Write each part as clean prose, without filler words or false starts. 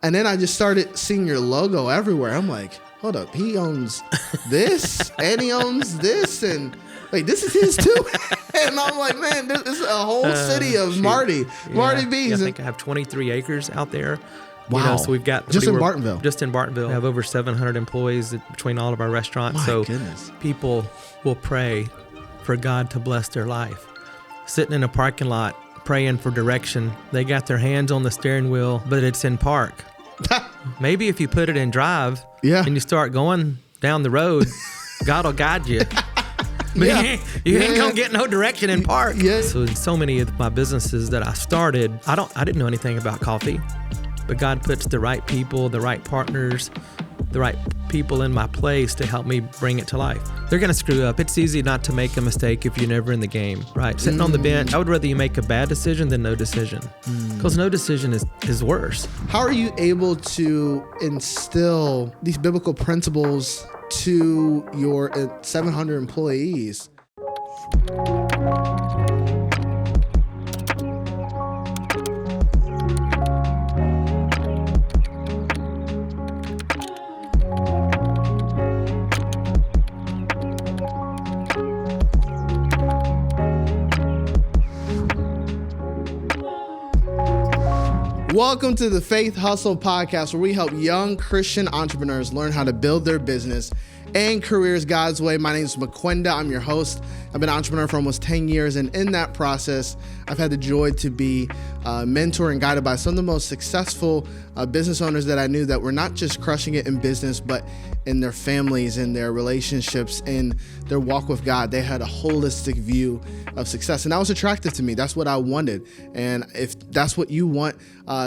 And then I just started seeing your logo everywhere. I'm like, hold up, he owns this and he owns this, and wait, this is his too. And I'm like, man, this is a whole city of Marty B's. Yeah, I think I have 23 acres out there. Wow. You know, so we've got just in Bartonville. Just in Bartonville. We have over 700 employees between all of our restaurants. My goodness. People will pray for God to bless their life. Sitting in a parking lot, praying for direction. They got their hands on the steering wheel, but it's in park. Maybe if you put it in drive and you start going down the road, God will guide you. But you ain't gonna get no direction in park. Yeah. So many of my businesses that I started, I didn't know anything about coffee, but God puts the right people, the right partners, the right people in my place to help me bring it to life. They're gonna screw up. It's easy not to make a mistake if you're never in the game, right? Sitting on the bench, I would rather you make a bad decision than no decision, because no decision is worse. How are you able to instill these biblical principles to your 700 employees? Welcome to the Faith Hustle podcast, where we help young Christian entrepreneurs learn how to build their business and careers God's way. My name is McQuenda. I'm your host. I've been an entrepreneur for almost 10 years, and in that process, I've had the joy to be mentored and guided by some of the most successful business owners that I knew, that were not just crushing it in business, but in their families, in their relationships, in their walk with God. They had a holistic view of success, and that was attractive to me. That's what I wanted. And if that's what you want,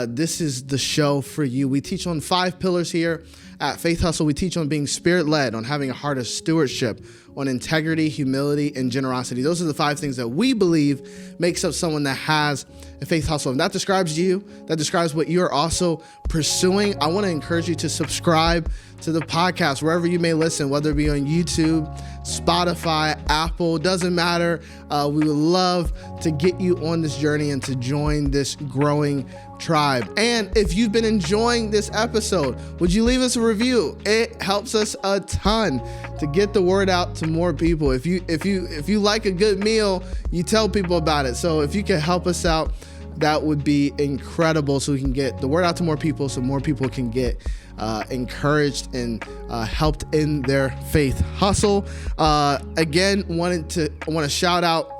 this is the show for you. We teach on 5 pillars here at Faith Hustle. We teach on being spirit-led, on having a heart of stewardship, on integrity, humility, and generosity. Those are the 5 things that we believe makes up someone that has a faith hustle. And that describes you. That describes what you're also pursuing. I want to encourage you to subscribe to the podcast wherever you may listen, whether it be on YouTube, Spotify, Apple, doesn't matter. We would love to get you on this journey and to join this growing tribe. And if you've been enjoying this episode, would you leave us a review? It helps us a ton to get the word out to more people. If you like a good meal, you tell people about it. So if you can help us out, that would be incredible, so we can get the word out to more people, so more people can get encouraged and helped in their faith hustle. Again, I want to shout out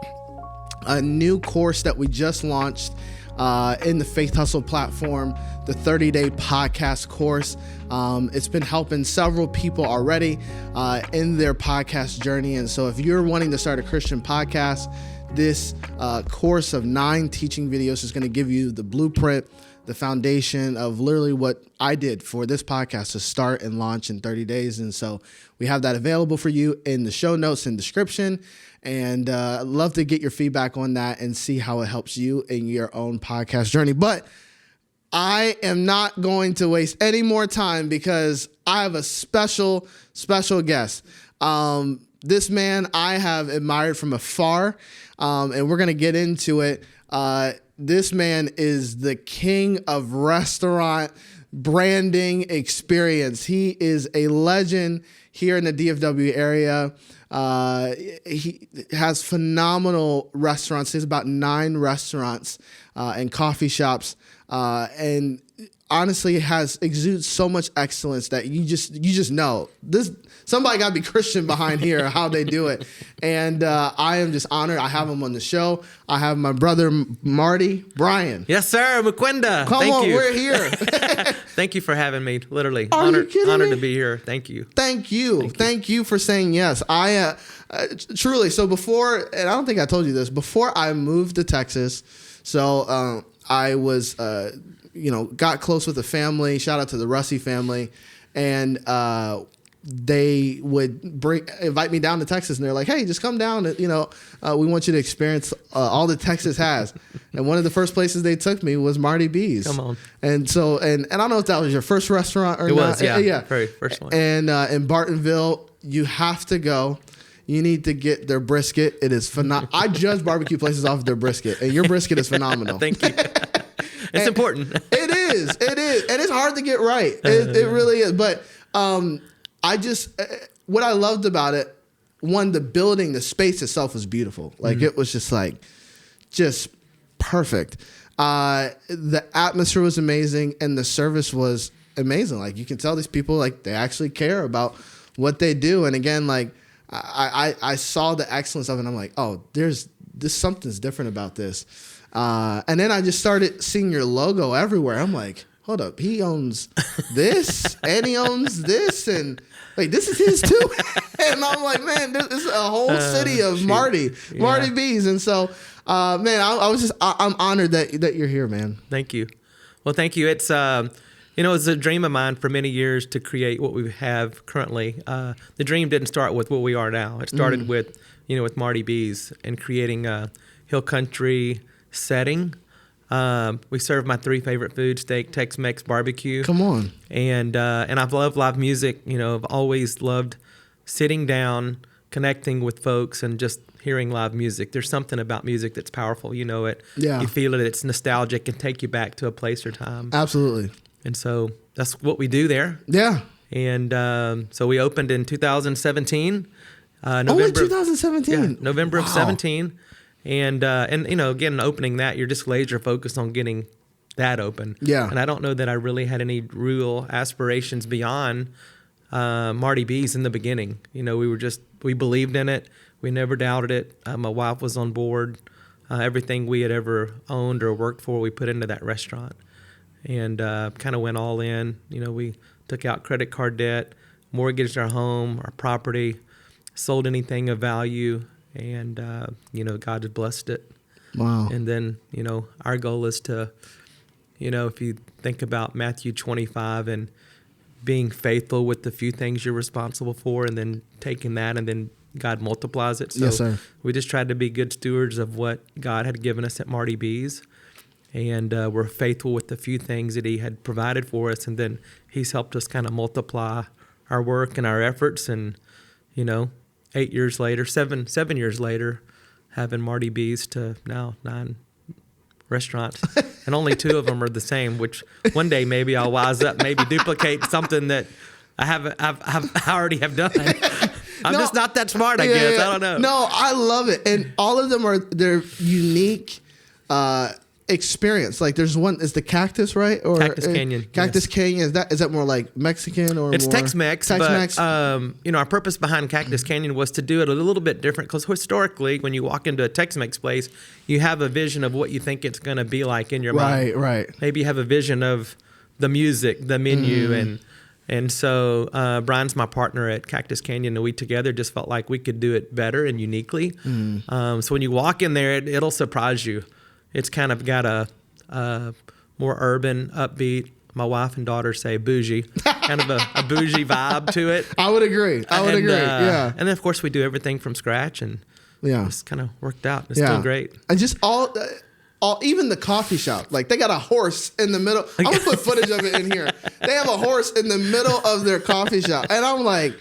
a new course that we just launched in the Faith Hustle platform, the 30-day podcast course. It's been helping several people already in their podcast journey. And so if you're wanting to start a Christian podcast, this course of 9 teaching videos is going to give you the blueprint, the foundation of literally what I did for this podcast to start and launch in 30 days. And so we have that available for you in the show notes and description. And I'd love to get your feedback on that and see how it helps you in your own podcast journey. But I am not going to waste any more time, because I have a special guest. This man I have admired from afar, and we're going to get into it. This man is the king of restaurant branding experience. He is a legend here in the DFW area. He has phenomenal restaurants. There's about 9 restaurants and coffee shops, and honestly exudes so much excellence that you just know this. Somebody got to be Christian behind here, how they do it. And I am just honored. I have him on the show. I have my brother, Marty Bryan. Yes, sir. McQuenda. Thank you. We're here. Thank you for having me. Literally. Are you kidding honored me? to be here. Thank you. Thank you for saying yes. I truly. So before, and I don't think I told you this, before I moved to Texas, so I was, got close with the family. Shout out to the Russi family. And they would invite me down to Texas, and they're like, hey, just come down. We want you to experience all that Texas has. And one of the first places they took me was Marty B's. Come on. And so, and I don't know if that was your first restaurant or not. It was, yeah. Very first one. And in Bartonville, you have to go. You need to get their brisket. It is phenomenal. I judge barbecue places off of their brisket, and your brisket is phenomenal. Thank you. It's important. It is. And it's hard to get right. It really is. But what I loved about it, one, the building, the space itself was beautiful. Like it was just perfect. The atmosphere was amazing, and the service was amazing. Like you can tell these people, like they actually care about what they do. And again, like I saw the excellence of it, and I'm like, oh, there's something's different about this. And then I just started seeing your logo everywhere. I'm like, hold up, he owns this and he owns this, and like this is his too. And I'm like, man, this is a whole city of Marty B's. And so, man, I'm honored that you're here, man. Thank you. Well, thank you. It's it's a dream of mine for many years to create what we have currently. The dream didn't start with what we are now. It started with Marty B's and creating a hill country setting. We serve my 3 favorite foods: steak, Tex-Mex, barbecue. Come on. And I've loved live music. I've always loved sitting down, connecting with folks, and just hearing live music. There's something about music that's powerful. You know it. Yeah. You feel it. It's nostalgic and take you back to a place or time. Absolutely. And so that's what we do there. Yeah. And so we opened in 2017. Only 2017? Yeah, November of 17. And again, opening that, you're just laser focused on getting that open. Yeah. And I don't know that I really had any real aspirations beyond Marty B's in the beginning. We believed in it. We never doubted it. My wife was on board. Everything we had ever owned or worked for, we put into that restaurant. And kind of went all in. We took out credit card debt, mortgaged our home, our property, sold anything of value, and God had blessed it. Wow. And then our goal is to, if you think about Matthew 25 and being faithful with the few things you're responsible for, and then taking that, and then God multiplies it. So yes, sir. We just tried to be good stewards of what God had given us at Marty B's. And we're faithful with the few things that he had provided for us. And then he's helped us kind of multiply our work and our efforts. And, 7 years later, having Marty B's to now 9 restaurants. And only 2 of them are the same, which one day maybe I'll wise up, maybe duplicate something that I already have done. I'm just not that smart, I guess. I don't know. No, I love it. And all of them they're unique experience. Like there's one, is the Cactus, right? Or Cactus Canyon. Cactus yes. Canyon. Is that more like Mexican or it's more Tex-Mex? But our purpose behind Cactus Canyon was to do it a little bit different, because historically, when you walk into a Tex-Mex place, you have a vision of what you think it's going to be like in your mind. Right. Maybe you have a vision of the music, the menu, and so Brian's my partner at Cactus Canyon, and we together just felt like we could do it better and uniquely. So when you walk in there, it'll surprise you. It's kind of got a more urban, upbeat, my wife and daughter say bougie, kind of a bougie vibe to it. I would agree. Yeah. And then, of course, we do everything from scratch, and it's kind of worked out. It's doing great. And just all, even the coffee shop, like they got a horse in the middle. I'm going to put footage of it in here. They have a horse in the middle of their coffee shop. And I'm like,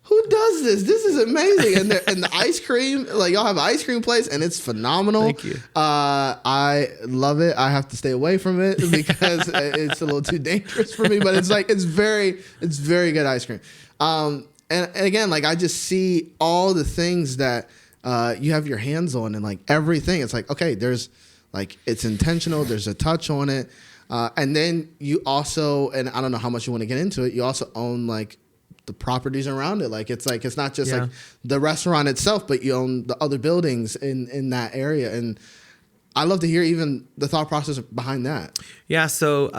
who does this? This is amazing. And the ice cream, like y'all have an ice cream place, and it's phenomenal. Thank you. I love it. I have to stay away from it because it's a little too dangerous for me. But it's very good ice cream. And again, like I just see all the things that you have your hands on, and like everything. It's like, okay, there's like, it's intentional. There's a touch on it. And then you also, and I don't know how much you want to get into it, you also own like the properties around it. Like it's not just like the restaurant itself, but you own the other buildings in that area. And I love to hear even the thought process behind that. Yeah. So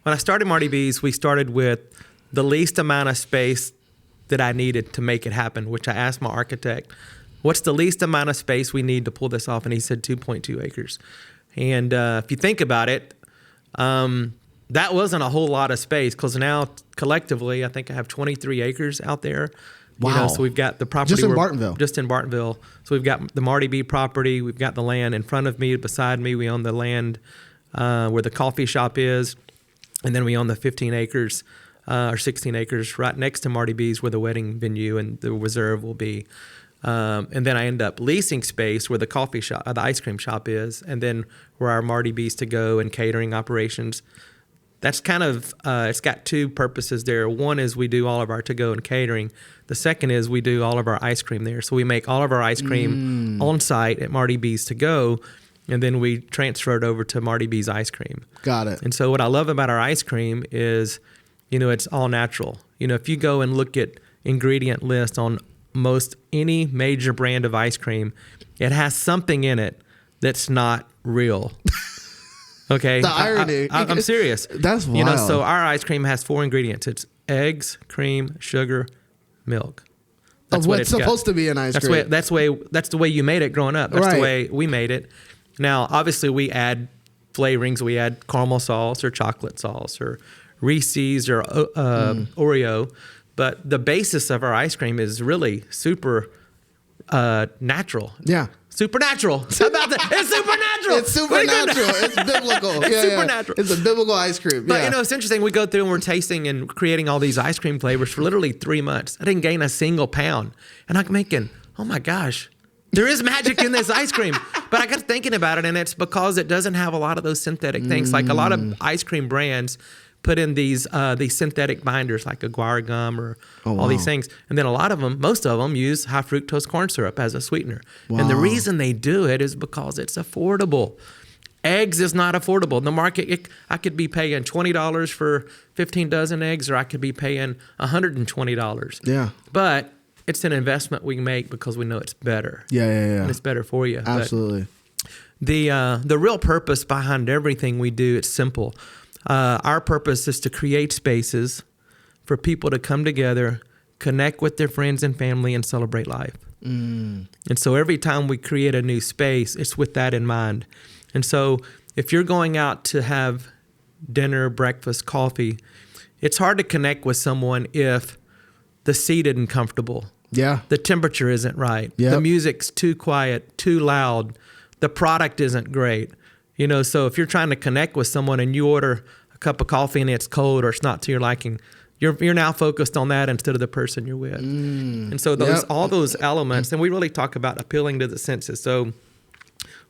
when I started Marty B's, we started with the least amount of space that I needed to make it happen, which I asked my architect, what's the least amount of space we need to pull this off? And he said 2.2 acres. And if you think about it, that wasn't a whole lot of space, because now collectively, I think I have 23 acres out there. Wow. So we've got the property. Just in Bartonville. Just in Bartonville. So we've got the Marty B property. We've got the land in front of me, beside me. We own the land where the coffee shop is. And then we own the 15 acres or 16 acres right next to Marty B's, where the wedding venue and the reserve will be. And then I end up leasing space where the coffee shop, the ice cream shop is, and then where our Marty B's to go and catering operations. that's kind of, it's got two purposes there. One is we do all of our to-go and catering. The second is we do all of our ice cream there. So we make all of our ice cream on site at Marty B's to go, and then we transfer it over to Marty B's ice cream. Got it. And so what I love about our ice cream is, it's all natural. If you go and look at ingredient list on most any major brand of ice cream, it has something in it that's not real. Okay. The irony. I'm serious. That's wild. So our ice cream has 4 ingredients. It's eggs, cream, sugar, milk. That's what it's supposed to be in ice cream. That's the way you made it growing up. That's the way we made it. Now, obviously, we add flavorings. We add caramel sauce or chocolate sauce or Reese's or Oreo. But the basis of our ice cream is really super natural. Yeah. Supernatural. How about that? It's supernatural. It's supernatural. It's biblical. It's supernatural. It's a biblical ice cream. But it's interesting. We go through and we're tasting and creating all these ice cream flavors for literally 3 months. I didn't gain a single pound. And I'm thinking, oh my gosh, there is magic in this ice cream. But I got thinking about it, and it's because it doesn't have a lot of those synthetic things. Like a lot of ice cream brands put in these synthetic binders like aguar gum or all these things. And then most of them use high fructose corn syrup as a sweetener. Wow. And the reason they do it is because it's affordable. Eggs is not affordable. In the market, I could be paying $20 for 15 dozen eggs, or I could be paying $120. Yeah. But it's an investment we make because we know it's better. Yeah. And it's better for you. Absolutely. But the real purpose behind everything we do, it's simple. Our purpose is to create spaces for people to come together, connect with their friends and family, and celebrate life. And so every time we create a new space, it's with that in mind. And so if you're going out to have dinner, breakfast, coffee, it's hard to connect with someone if the seat isn't comfortable. Yeah. The temperature isn't right. Yep. The music's too quiet, too loud. The product isn't great. So if you're trying to connect with someone and you order a cup of coffee and it's cold or it's not to your liking, you're now focused on that instead of the person you're with. And so all those elements, and we really talk about appealing to the senses. So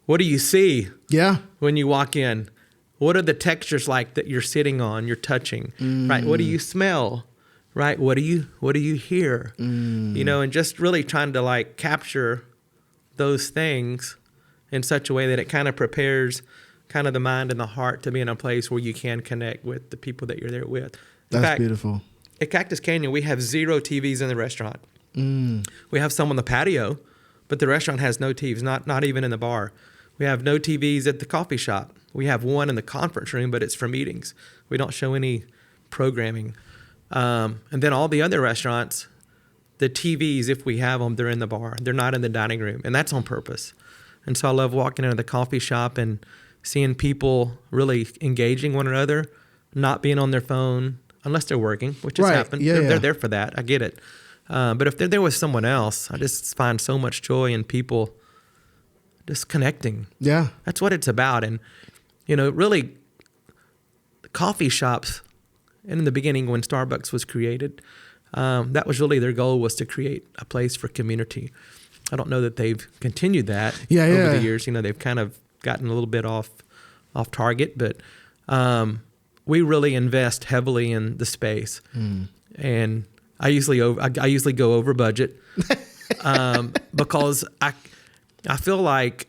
what do you see when you walk in? What are the textures like that you're sitting on, you're touching, right? What do you smell, right? What do you hear? And just really trying to capture those things in such a way that it kind of prepares kind of the mind and the heart to be in a place where you can connect with the people that you're there with. In fact, beautiful. At Cactus Canyon, we have 0 TVs in the restaurant. We have some on the patio, but the restaurant has no TVs, not even in the bar. We have no TVs at the coffee shop. We have one in the conference room, but it's for meetings. We don't show any programming. And then all the other restaurants, the TVs, if we have them, they're in the bar. They're not in the dining room, and that's on purpose. And so I love walking into the coffee shop and seeing people really engaging one another, not being on their phone, unless they're working, which has happened. They're there for that. I get it. But if they're there with someone else, I just find so much joy in people just connecting. Yeah. That's what it's about. And, really, coffee shops, and in the beginning when Starbucks was created, that was really their goal, was to create a place for community. I don't know that they've continued that over the years. They've kind of gotten a little bit off target, but we really invest heavily in the space. And I usually go over budget because I feel like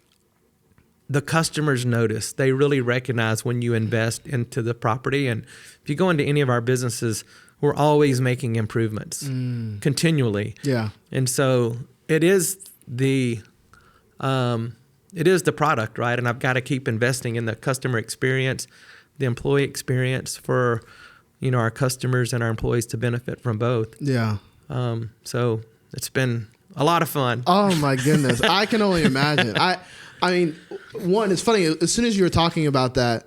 the customers notice. They really recognize when you invest into the property. And if you go into any of our businesses, we're always making improvements continually. Yeah. And so it is the product, right? And I've got to keep investing in the customer experience, the employee experience for, our customers and our employees to benefit from both. Yeah. So it's been a lot of fun. Oh my goodness. I can only imagine. I mean, one, it's funny. As soon as you were talking about that,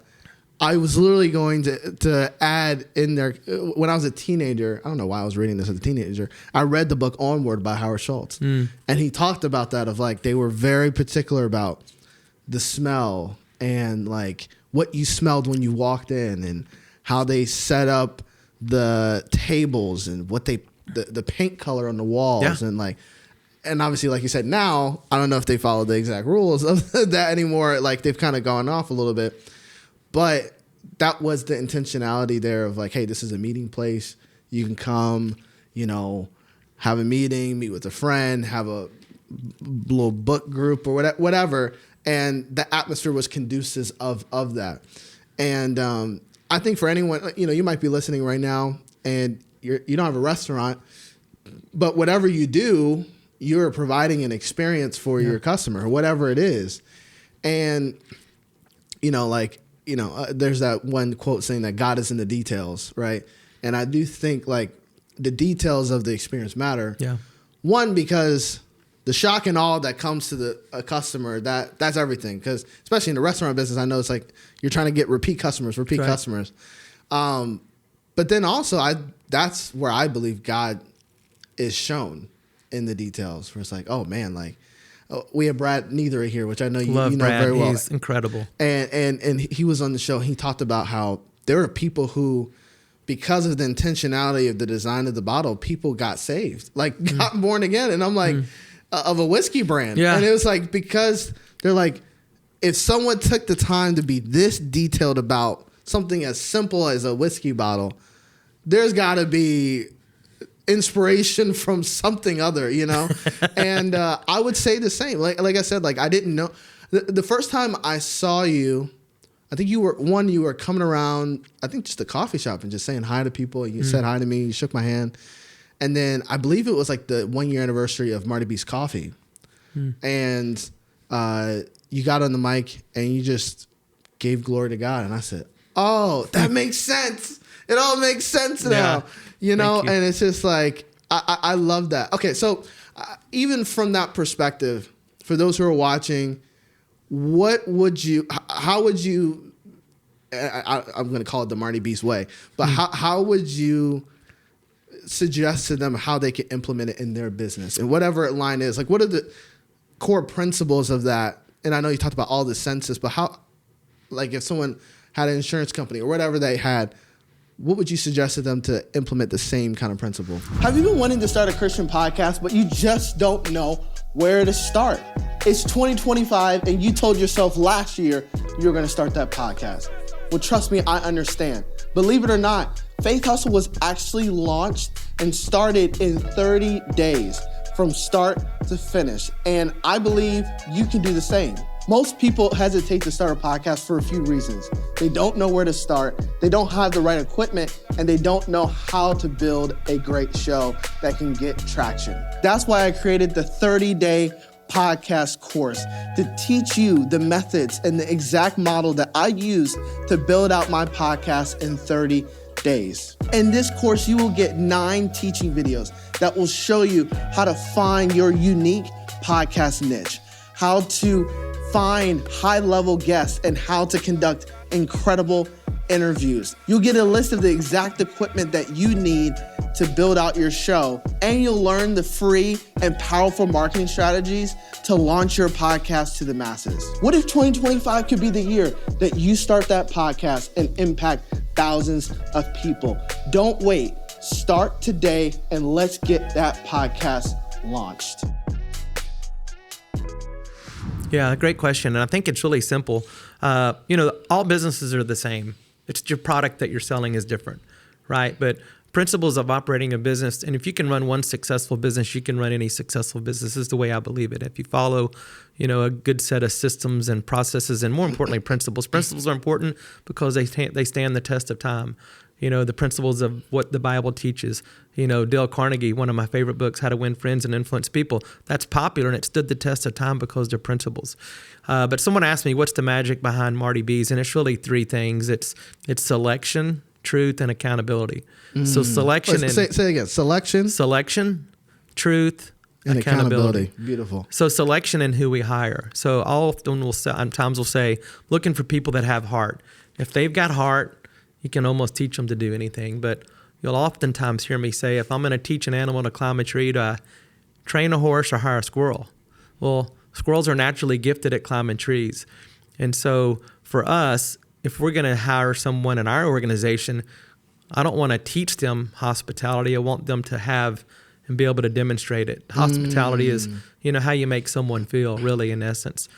I was literally going to add in there, when I was a teenager, I don't know why I was reading this as a teenager, I read the book Onward by Howard Schultz. And he talked about that, of they were very particular about the smell and what you smelled when you walked in, and how they set up the tables and what the paint color on the walls. And obviously, like you said, now, I don't know if they follow the exact rules of that anymore. They've kind of gone off a little bit. But that was the intentionality there of like, hey, this is a meeting place. You can come, have a meeting, meet with a friend, have a little book group or whatever. And the atmosphere was conducive of that. And I think for anyone, you might be listening right now and you don't have a restaurant, but whatever you do, you're providing an experience for your customer, whatever it is. And, there's that one quote saying that God is in the details, right? And I do think like the details of the experience matter. Yeah. One, because the shock and awe that comes to a customer, that's everything. Because especially in the restaurant business, I know it's like you're trying to get repeat customers. But then also, that's where I believe God is shown in the details. Where it's like, oh man, like we have Brad Neither here, which I know you know Brad. very well. He's incredible. And he was on the show. He talked about how there are people who, because of the intentionality of the design of the bottle, people got saved, like got born again. And I'm like, of a whiskey brand. Yeah. And it was like, because they're like, if someone took the time to be this detailed about something as simple as a whiskey bottle, there's got to be inspiration from something other, And I would say the same. Like I said, like I didn't know. The first time I saw you, I think you were coming around, I think just a coffee shop and just saying hi to people. You said hi to me, you shook my hand. And then I believe it was like the 1 year anniversary of Marty B's coffee. And you got on the mic and you just gave glory to God. And I said, oh, that makes sense. It all makes sense now, and it's just like, I love that. Okay. So even from that perspective, for those who are watching, how would you, I'm going to call it the Marty B's way, but how would you suggest to them how they can implement it in their business and whatever line is? Like, what are the core principles of that? And I know you talked about all the senses, but how, like if someone had an insurance company or whatever they had, what would you suggest to them to implement the same kind of principle? Have you been wanting to start a Christian podcast, but you just don't know where to start? It's 2025 and you told yourself last year you were going to start that podcast. Well, trust me, I understand. Believe it or not, Faithustle was actually launched and started in 30 days from start to finish. And I believe you can do the same. Most people hesitate to start a podcast for a few reasons. They don't know where to start, they don't have the right equipment, and they don't know how to build a great show that can get traction. That's why I created the 30-day podcast course to teach you the methods and the exact model that I use to build out my podcast in 30 days. In this course, you will get 9 teaching videos that will show you how to find your unique podcast niche, how to find high-level guests, and how to conduct incredible interviews. You'll get a list of the exact equipment that you need to build out your show, and you'll learn the free and powerful marketing strategies to launch your podcast to the masses. What if 2025 could be the year that you start that podcast and impact thousands of people? Don't wait. Start today, and let's get that podcast launched. Yeah, great question. And I think it's really simple. All businesses are the same. It's your product that you're selling is different, right? But principles of operating a business, and if you can run one successful business, you can run any successful business, is the way I believe it. If you follow, a good set of systems and processes, and more importantly, principles. Principles are important because they stand the test of time. The principles of what the Bible teaches. Dale Carnegie, one of my favorite books, How to Win Friends and Influence People. That's popular and it stood the test of time because they're principles. But someone asked me, what's the magic behind Marty B's? And it's really 3 things. It's selection, truth, and accountability. So selection. Say it again. Selection, truth, and accountability. Beautiful. So selection in who we hire. So often we'll say, looking for people that have heart. If they've got heart, you can almost teach them to do anything. But you'll oftentimes hear me say, if I'm going to teach an animal to climb a tree, do I train a horse or hire a squirrel? Well, squirrels are naturally gifted at climbing trees. And so for us, if we're going to hire someone in our organization, I don't want to teach them hospitality. I want them to have and be able to demonstrate it. Hospitality is, how you make someone feel, really, in essence.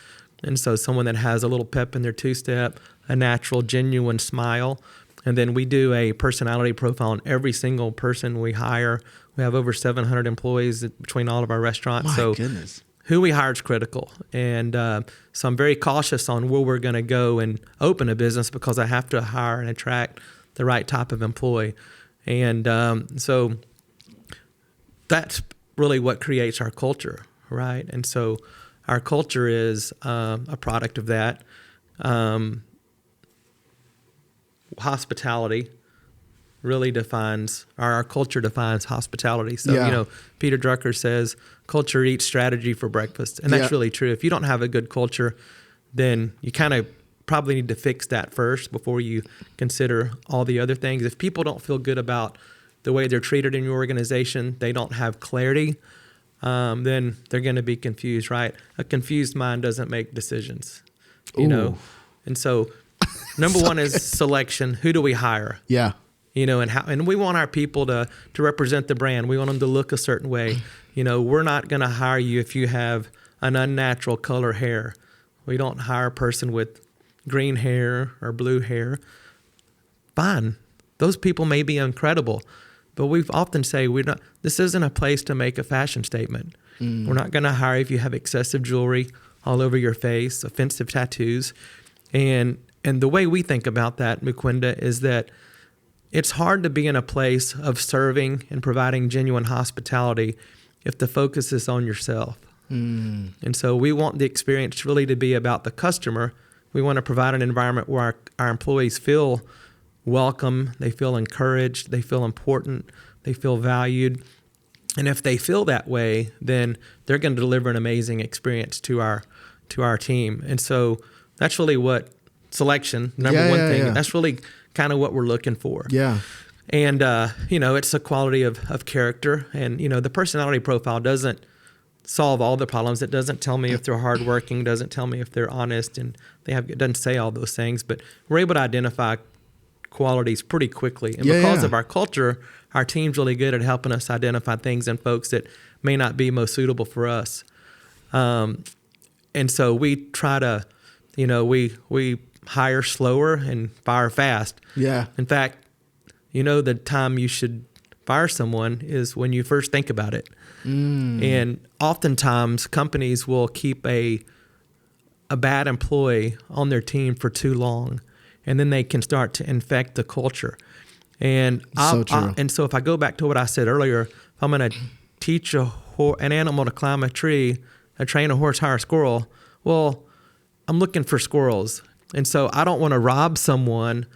And so someone that has a little pep in their 2-step, a natural, genuine smile. And then we do a personality profile on every single person we hire. We have over 700 employees between all of our restaurants. My goodness. Who we hire is critical. And so I'm very cautious on where we're going to go and open a business because I have to hire and attract the right type of employee. And so that's really what creates our culture, right? And so our culture is a product of that. Hospitality really defines, our culture defines hospitality. So, Peter Drucker says, culture eats strategy for breakfast. And that's really true. If you don't have a good culture, then you kind of probably need to fix that first before you consider all the other things. If people don't feel good about the way they're treated in your organization, they don't have clarity, then they're going to be confused, right? A confused mind doesn't make decisions, you know? And so number one is selection. Who do we hire? Yeah. And we want our people to represent the brand. We want them to look a certain way. We're not going to hire you if you have an unnatural color hair. We don't hire a person with green hair or blue hair. Fine. Those people may be incredible, but we often say this isn't a place to make a fashion statement. We're not going to hire if you have excessive jewelry all over your face, offensive tattoos. And the way we think about that, Mukwenda, is that it's hard to be in a place of serving and providing genuine hospitality if the focus is on yourself. And so we want the experience really to be about the customer. We want to provide an environment where our employees feel welcome, they feel encouraged, they feel important, they feel valued. And if they feel that way, then they're going to deliver an amazing experience to our team. And so that's really what selection, number one thing. That's really kind of what we're looking for. Yeah. And, it's a quality of character. And, the personality profile doesn't solve all the problems. It doesn't tell me if they're hardworking, doesn't tell me if they're honest, and it doesn't say all those things. But we're able to identify qualities pretty quickly. And because of our culture, our team's really good at helping us identify things in folks that may not be most suitable for us. And so we try to, we hire slower and fire fast. Yeah. In fact, the time you should fire someone is when you first think about it. And oftentimes companies will keep a bad employee on their team for too long, and then they can start to infect the culture. And so if I go back to what I said earlier, if I'm going to teach an animal to climb a tree, train a horse, hire a squirrel, well, I'm looking for squirrels. And so I don't want to rob someone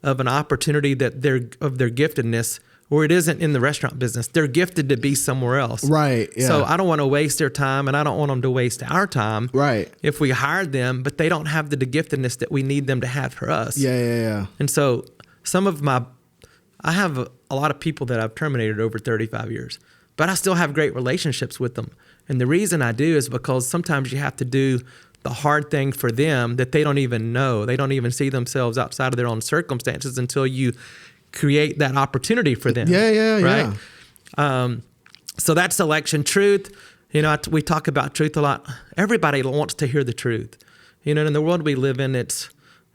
of an opportunity of their giftedness, or it isn't in the restaurant business. They're gifted to be somewhere else. Right. Yeah. So I don't want to waste their time, and I don't want them to waste our time. Right. If we hired them, but they don't have the giftedness that we need them to have for us. Yeah. And so I have a lot of people that I've terminated over 35 years, but I still have great relationships with them. And the reason I do is because sometimes you have to do the hard thing for them that they don't even know. They don't even see themselves outside of their own circumstances until you create that opportunity for them. Right? So that's selection. Truth, we talk about truth a lot. Everybody wants to hear the truth. In the world we live in,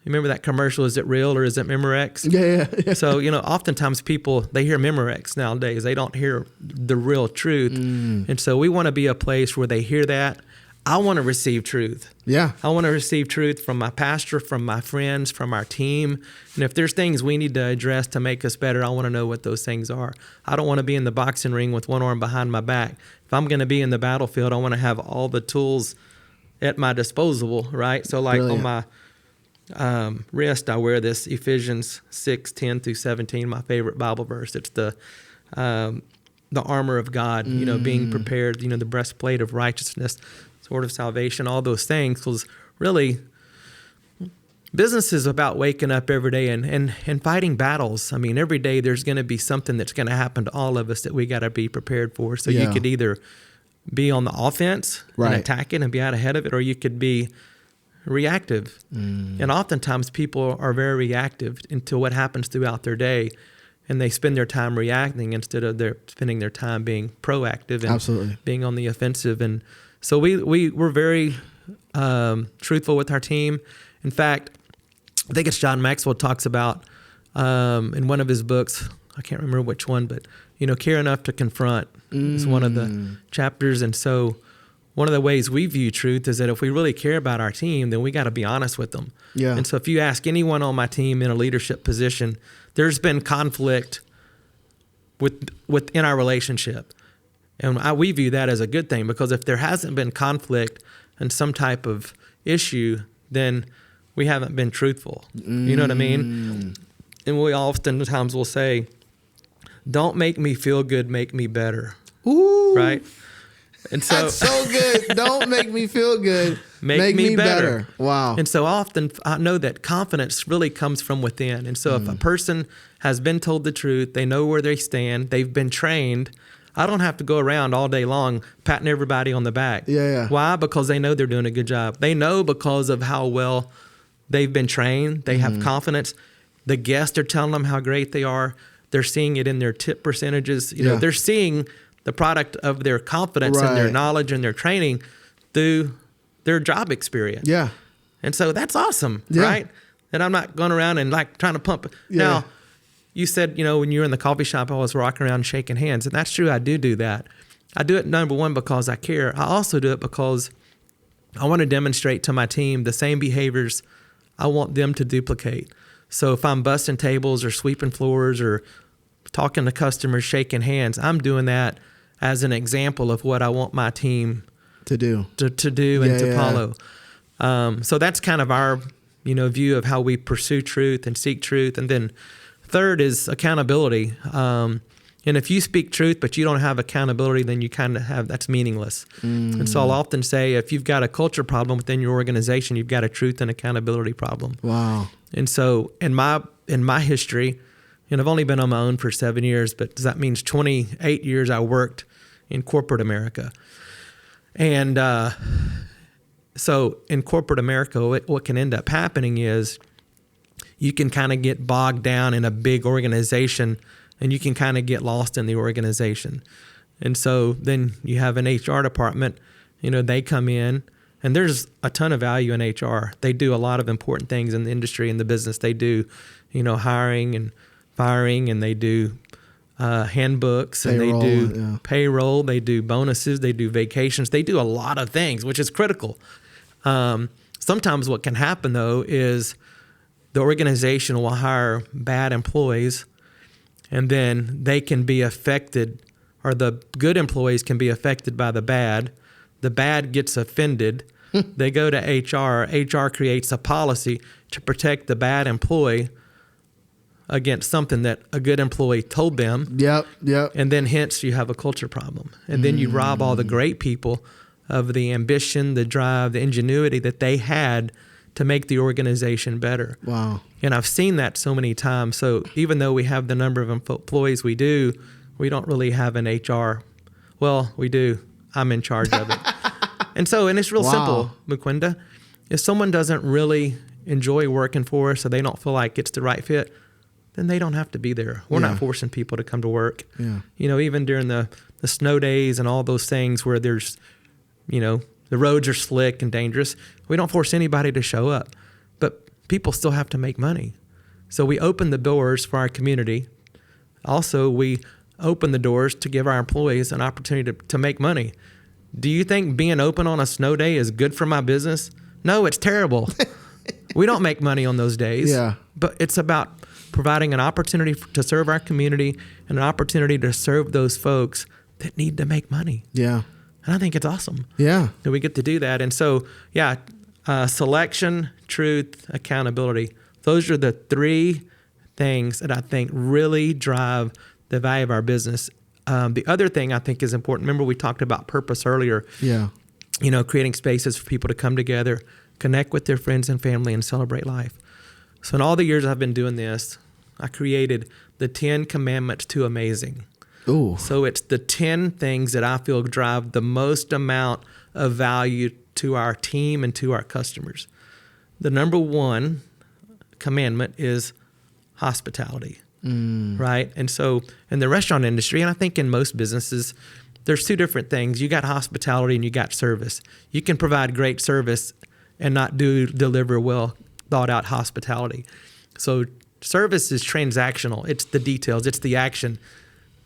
remember that commercial, is it real or is it Memorex? Yeah. So, oftentimes people, they hear Memorex nowadays. They don't hear the real truth. And so we want to be a place where they hear that. I want to receive truth. Yeah. I want to receive truth from my pastor, from my friends, from our team. And if there's things we need to address to make us better, I want to know what those things are. I don't want to be in the boxing ring with one arm behind my back. If I'm going to be in the battlefield, I want to have all the tools at my disposal, right? So like on my wrist, I wear this Ephesians 6:10 through 17, my favorite Bible verse. It's the armor of God, being prepared, the breastplate of righteousness, sword of salvation, all those things. Because really, business is about waking up every day and fighting battles. I mean, every day there's going to be something that's going to happen to all of us that we got to be prepared for. So you could either be on the offense and attack it and be out ahead of it, or you could be reactive. And oftentimes people are very reactive into what happens throughout their day, and they spend their time reacting instead of spending their time being proactive and being on the offensive. And so we're very truthful with our team. In fact, I think it's John Maxwell talks about in one of his books, I can't remember which one, but, care enough to confront is one of the chapters. And so one of the ways we view truth is that if we really care about our team, then we got to be honest with them. Yeah. And so if you ask anyone on my team in a leadership position, there's been conflict within our relationship. And we view that as a good thing, because if there hasn't been conflict and some type of issue, then we haven't been truthful. You know what I mean? And we oftentimes will say, don't make me feel good, make me better. Ooh. Right? And so that's so good. Don't make me feel good. Make me better. Wow. And so often I know that confidence really comes from within. And so if a person has been told the truth, they know where they stand, they've been trained, I don't have to go around all day long patting everybody on the back. Yeah. Why? Because they know they're doing a good job. They know because of how well they've been trained. They have confidence. The guests are telling them how great they are. They're seeing it in their tip percentages. They're seeing the product of their confidence and their knowledge and their training through their job experience. Yeah. And so that's awesome, right? And I'm not going around and trying to pump. Yeah. Now, you said, when you were in the coffee shop, I was walking around shaking hands. And that's true. I do that. I do it, number one, because I care. I also do it because I want to demonstrate to my team the same behaviors I want them to duplicate. So if I'm busting tables or sweeping floors or talking to customers, shaking hands, I'm doing that as an example of what I want my team to do and to follow. So that's kind of our, view of how we pursue truth and seek truth. And then third is accountability. And if you speak truth, but you don't have accountability, then you kind of that's meaningless. And so I'll often say, if you've got a culture problem within your organization, you've got a truth and accountability problem. Wow. And so in my history, and I've only been on my own for 7 years, but that means 28 years I worked in corporate America. And so in corporate America, what can end up happening is you can kind of get bogged down in a big organization, and you can kind of get lost in the organization. And so then you have an HR department, they come in, and there's a ton of value in HR. They do a lot of important things in the industry and the business. They do, hiring and firing, and they do handbooks, and they do payroll, they do bonuses, they do vacations. They do a lot of things, which is critical. Sometimes what can happen, though, is the organization will hire bad employees, and then they can be affected, or the good employees can be affected by the bad. The bad gets offended. They go to HR. HR creates a policy to protect the bad employee against something that a good employee told them. Yep. And then hence you have a culture problem. And then you rob all the great people of the ambition, the drive, the ingenuity that they had to make the organization better. Wow. And I've seen that so many times. So even though we have the number of employees we do, we don't really have an HR. Well, we do. I'm in charge of it. And it's real simple, Mukwenda. If someone doesn't really enjoy working for us, or they don't feel like it's the right fit, then they don't have to be there. We're not forcing people to come to work. Yeah. Even during the snow days and all those things where there's, the roads are slick and dangerous, we don't force anybody to show up. But people still have to make money. So we open the doors for our community. Also, we open the doors to give our employees an opportunity to make money. Do you think being open on a snow day is good for my business? No, it's terrible. We don't make money on those days. Yeah. But it's about providing an opportunity to serve our community and an opportunity to serve those folks that need to make money. Yeah. And I think it's awesome. Yeah. That we get to do that. And so, selection, truth, accountability. Those are the three things that I think really drive the value of our business. The other thing I think is important, remember we talked about purpose earlier. Yeah. Creating spaces for people to come together, connect with their friends and family, and celebrate life. So in all the years I've been doing this, I created the 10 Commandments to Amazing. Ooh. So it's the 10 things that I feel drive the most amount of value to our team and to our customers. The number one commandment is hospitality, right? And so in the restaurant industry, and I think in most businesses, there's two different things. You got hospitality and you got service. You can provide great service and not deliver well thought out hospitality. So service is transactional. It's the details. It's the action.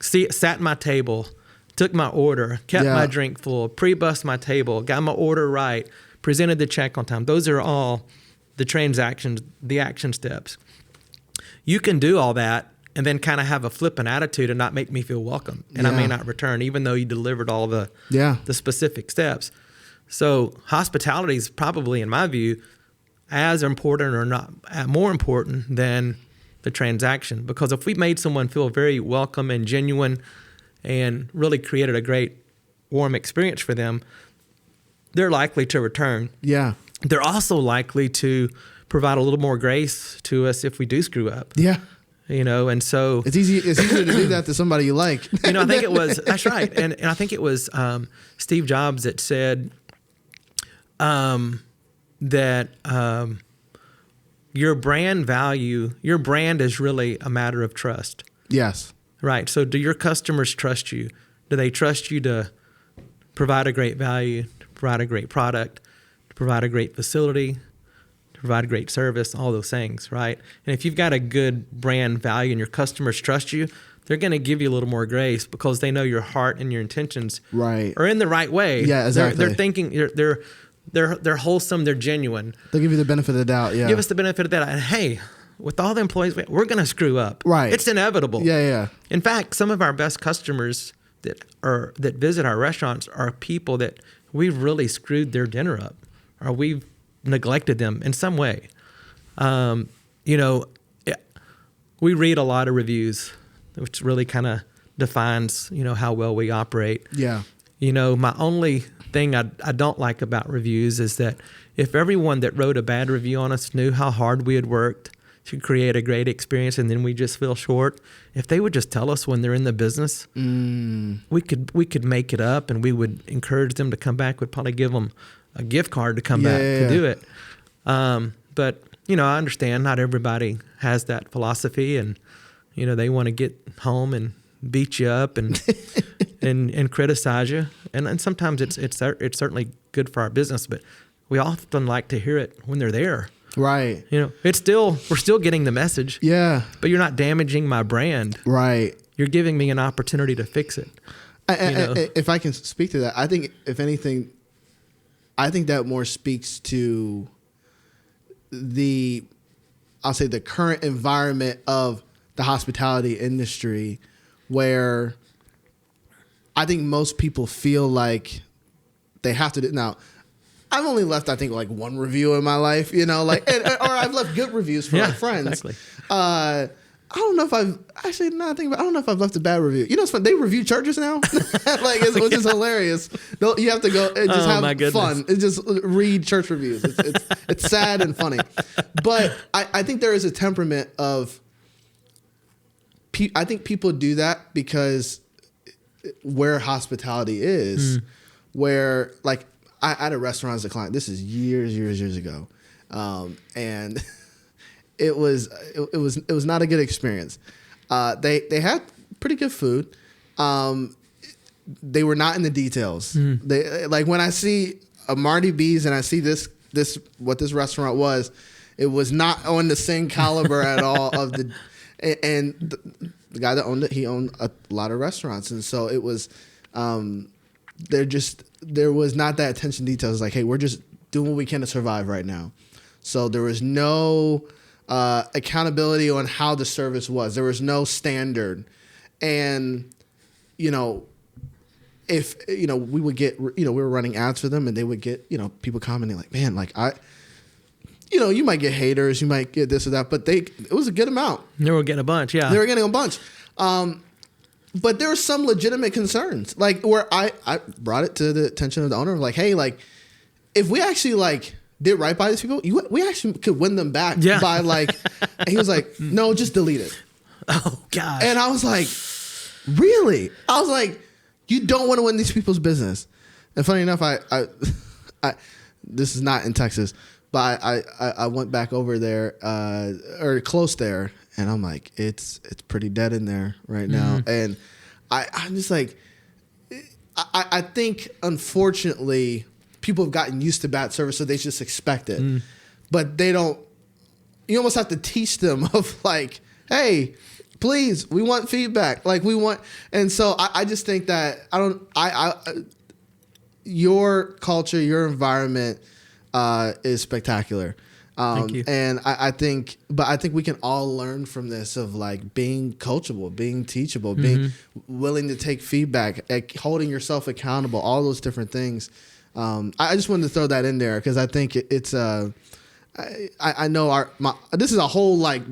Sat at my table, took my order, kept my drink full, pre-bussed my table, got my order right, presented the check on time. Those are all the transactions, the action steps. You can do all that and then kind of have a flippant attitude and not make me feel welcome. And I may not return, even though you delivered all the specific steps. So hospitality is probably, in my view, as important or not more important than the transaction. Because if we made someone feel very welcome and genuine and really created a great warm experience for them, they're likely to return. Yeah. They're also likely to provide a little more grace to us if we do screw up. Yeah. And so it's easier to do that to somebody you like. I think it was, that's right. And I think it was Steve Jobs that said that your brand is really a matter of trust. Yes. Right. So do your customers trust you? Do they trust you to provide a great value, to provide a great product, to provide a great facility, to provide a great service, all those things, right? And if you've got a good brand value and your customers trust you, they're going to give you a little more grace because they know your heart and your intentions are in the right way. Yeah, exactly. They're thinking, they're wholesome, they're genuine. They'll give you the benefit of the doubt, yeah. Give us the benefit of that. And hey, with all the employees, we're going to screw up. Right. It's inevitable. Yeah. In fact, some of our best customers that visit our restaurants are people that we've really screwed their dinner up, or we've neglected them in some way. We read a lot of reviews, which really kind of defines, how well we operate. Yeah. My only thing I don't like about reviews is that if everyone that wrote a bad review on us knew how hard we had worked to create a great experience and then we just feel short, if they would just tell us when they're in the business, we could make it up and we would encourage them to come back. We'd probably give them a gift card to come back to do it. But, I understand not everybody has that philosophy and, they want to get home and beat you up and and criticize you. And sometimes it's certainly good for our business, but we often like to hear it when they're there. Right. We're still getting the message. Yeah. But you're not damaging my brand. Right. You're giving me an opportunity to fix it. If I can speak to that, I think if anything, that more speaks to the current environment of the hospitality industry, where I think most people feel like they have to do. Now, I've only left, I think, like one review in my life, or I've left good reviews for my friends. Exactly. I don't know if I've actually, now I think about it, I don't know if I've left a bad review. It's fun. They review churches now, which is hilarious. You have to go and just have fun. It's just read church reviews. It's sad and funny, but I think there is a temperament of. I think people do that because where hospitality is, where like I had a restaurant as a client. This is years ago, and it was not a good experience. They had pretty good food. They were not in the details. They like when I see a Marty B's and I see this what this restaurant was, it was not on the same caliber at all of the. And the guy that owned it, he owned a lot of restaurants, and so it was. There was not that attention to details. Like, hey, we're just doing what we can to survive right now. So there was no accountability on how the service was. There was no standard, and if we would get we were running ads for them, and they would get people commenting like, man, like you might get haters, you might get this or that, but it was a good amount. They were getting a bunch, yeah. They were getting a bunch. But there were some legitimate concerns, like where I brought it to the attention of the owner, like, hey, like, if we actually like did right by these people, we actually could win them back by like, and he was like, no, just delete it. Oh, gosh. And I was like, really? I was like, you don't want to win these people's business. And funny enough, I this is not in Texas, but I went back over there or close there, and I'm like, it's pretty dead in there right now. And I'm just like, I think unfortunately people have gotten used to bad service, so they just expect it. But they don't you almost have to teach them of like, hey, please, we want feedback. Like we want, and so I just think that your culture, your environment is spectacular. Thank you. And I think we can all learn from this of like being coachable, being teachable, being willing to take feedback, holding yourself accountable, all those different things. I just wanted to throw that in there because I think it's I know this is a whole like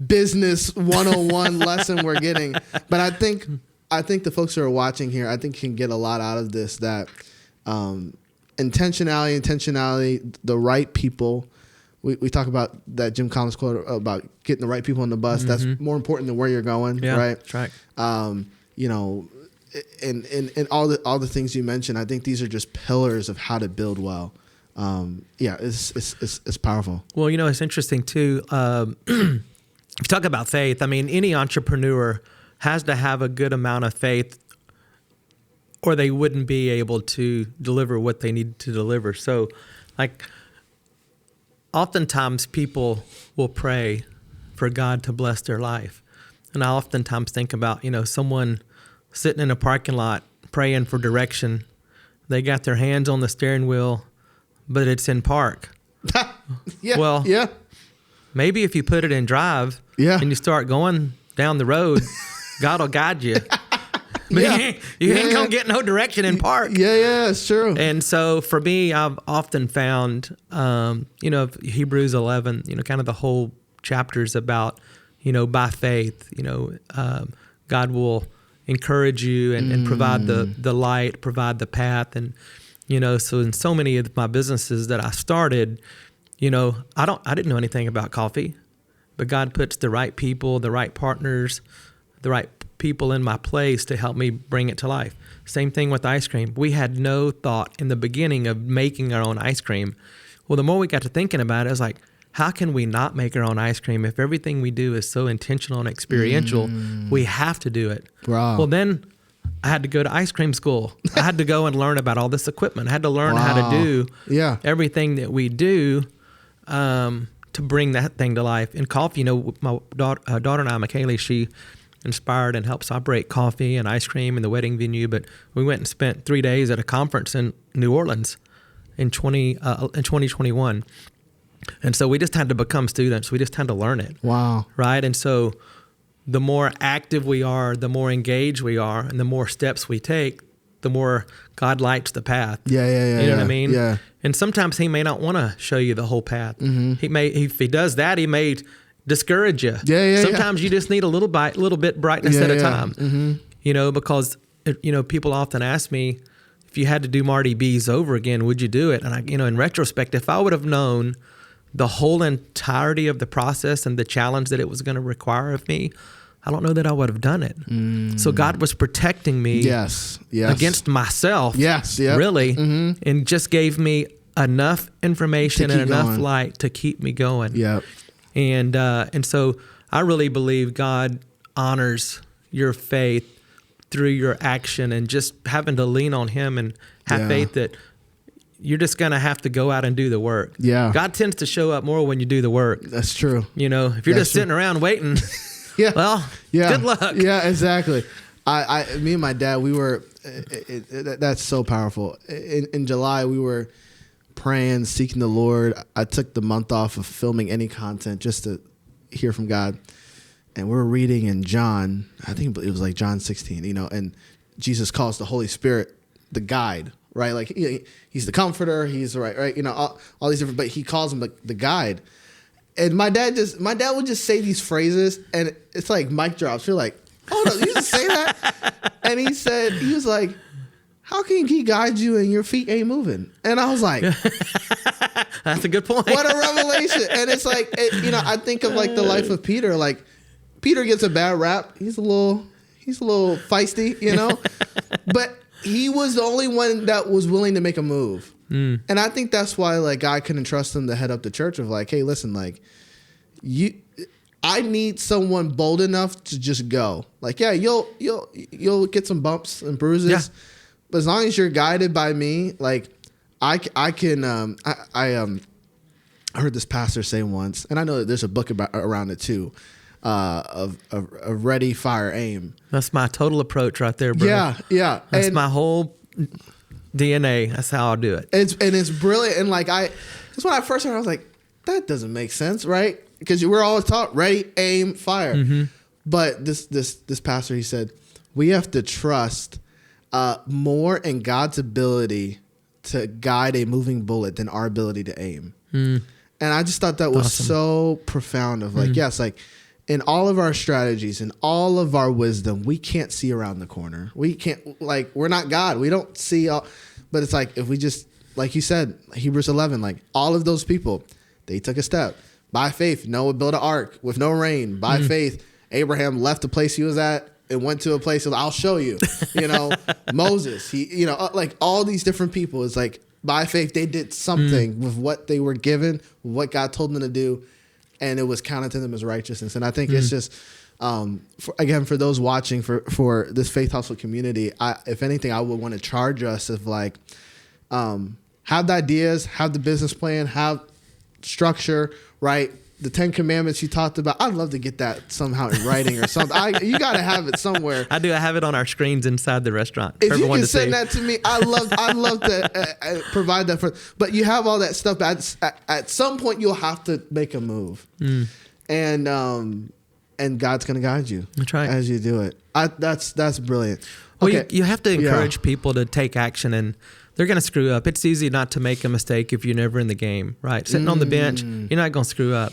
business 101 lesson we're getting, but I think the folks who are watching here, I think can get a lot out of this, that intentionality, the right people. We talk about that Jim Collins quote about getting the right people on the bus. That's more important than where you're going, right? That's right. You know, and all the things you mentioned, I think these are just pillars of how to build well. It's powerful. Well, you know, it's interesting too. If you talk about faith, I mean, any entrepreneur has to have a good amount of faith, or they wouldn't be able to deliver what they need to deliver. So, like, oftentimes people will pray for God to bless their life. And I oftentimes think about, you know, someone sitting in a parking lot praying for direction. They got their hands on the steering wheel, but it's in park. Maybe if you put it in drive and you start going down the road, God will guide you. You ain't gonna get no direction in park. It's true. And so for me, I've often found, you know, Hebrews 11, you know, kind of the whole chapters about, you know, by faith, you know, God will encourage you and provide the light, provide the path. And, you know, so in so many of my businesses that I started, you know, I didn't know anything about coffee, but God puts the right people, the right partners, the right people in my place to help me bring it to life. Same thing with ice cream. We had no thought in the beginning of making our own ice cream. Well, the more we got to thinking about it, I was like, how can we not make our own ice cream if everything we do is so intentional and experiential? We have to do it. Wow. Well, then I had to go to ice cream school. I had to go and learn about all this equipment. I had to learn how to do everything that we do to bring that thing to life. In coffee, you know, my daughter and I, McKaylee, she inspired and helps operate coffee and ice cream in the wedding venue. But we went and spent 3 days at a conference in New Orleans in 2021. And so we just had to become students. We just had to learn it. Wow. Right. And so the more active we are, the more engaged we are, and the more steps we take, the more God lights the path. You know what I mean? Yeah. And sometimes he may not want to show you the whole path. He may, if he does that, he may discourage you. Sometimes you just need a little bit brightness at a time. You know, because you know, people often ask me, if you had to do Marty B's over again, would you do it? And I, you know, in retrospect, if I would have known the whole entirety of the process and the challenge that it was going to require of me, I don't know that I would have done it. So God was protecting me against myself, really, and just gave me enough information and enough light to keep me going. And so I really believe God honors your faith through your action, and just having to lean on him and have faith that you're just going to have to go out and do the work. God tends to show up more when you do the work. That's true. You know, if you're just sitting around waiting, well, good luck. Yeah, exactly. Me and my dad, we were, that's so powerful. In July, we were praying, seeking the Lord. I took the month off of filming any content just to hear from God. And we're reading in John, I think it was like John 16, you know, and Jesus calls the Holy Spirit the guide, right? Like he's the comforter, he's right, you know, all these different, but he calls him the guide. And my dad would just say these phrases, and it's like mic drops. You're like, hold up, you just say that? And he was like, how can he guide you and your feet ain't moving? And I was like, that's a good point. What a revelation. And it's like, you know, I think of like the life of Peter. Like Peter gets a bad rap. He's a little feisty, you know, but he was the only one that was willing to make a move. And I think that's why like God couldn't trust him to head up the church of like, hey, listen, like I need someone bold enough to just go. Like, yeah, you'll get some bumps and bruises, but as long as you're guided by me, like I can I heard this pastor say once, and I know that there's a book around it too, of ready, fire, aim. That's my total approach right there, bro. Yeah. That's my whole DNA. That's how I'll do it. It's brilliant. And like that's when I first heard, I was like, that doesn't make sense, right? Because we're always taught ready, aim, fire. Mm-hmm. But this pastor, he said, we have to trust more in God's ability to guide a moving bullet than our ability to aim. Mm. And I just thought that was awesome. So profound of like, yes, like in all of our strategies and all of our wisdom, we can't see around the corner. We can't, like, we're not God. We don't see all, but it's like, if we just, like you said, Hebrews 11, like all of those people, they took a step. By faith, Noah built an ark with no rain. By faith, Abraham left the place he was at and went to a place of, I'll show you, Moses, he, like all these different people. It's like, by faith, they did something with what they were given, what God told them to do, and it was counted to them as righteousnse. And I think it's just, for those watching, for this Faith Hustle community, if anything, I would want to charge us of like, have the ideas, have the business plan, have structure, right? The 10 Commandments you talked about, I'd love to get that somehow in writing or something. You got to have it somewhere. I do. I have it on our screens inside the restaurant. If you can send that to me, I'd love to provide that for. But you have all that stuff. But at some point, you'll have to make a move, and God's going to guide you. That's right. As you do it. That's brilliant. Well, okay. you have to encourage people to take action, and they're going to screw up. It's easy not to make a mistake if you're never in the game, right? Sitting on the bench, you're not going to screw up.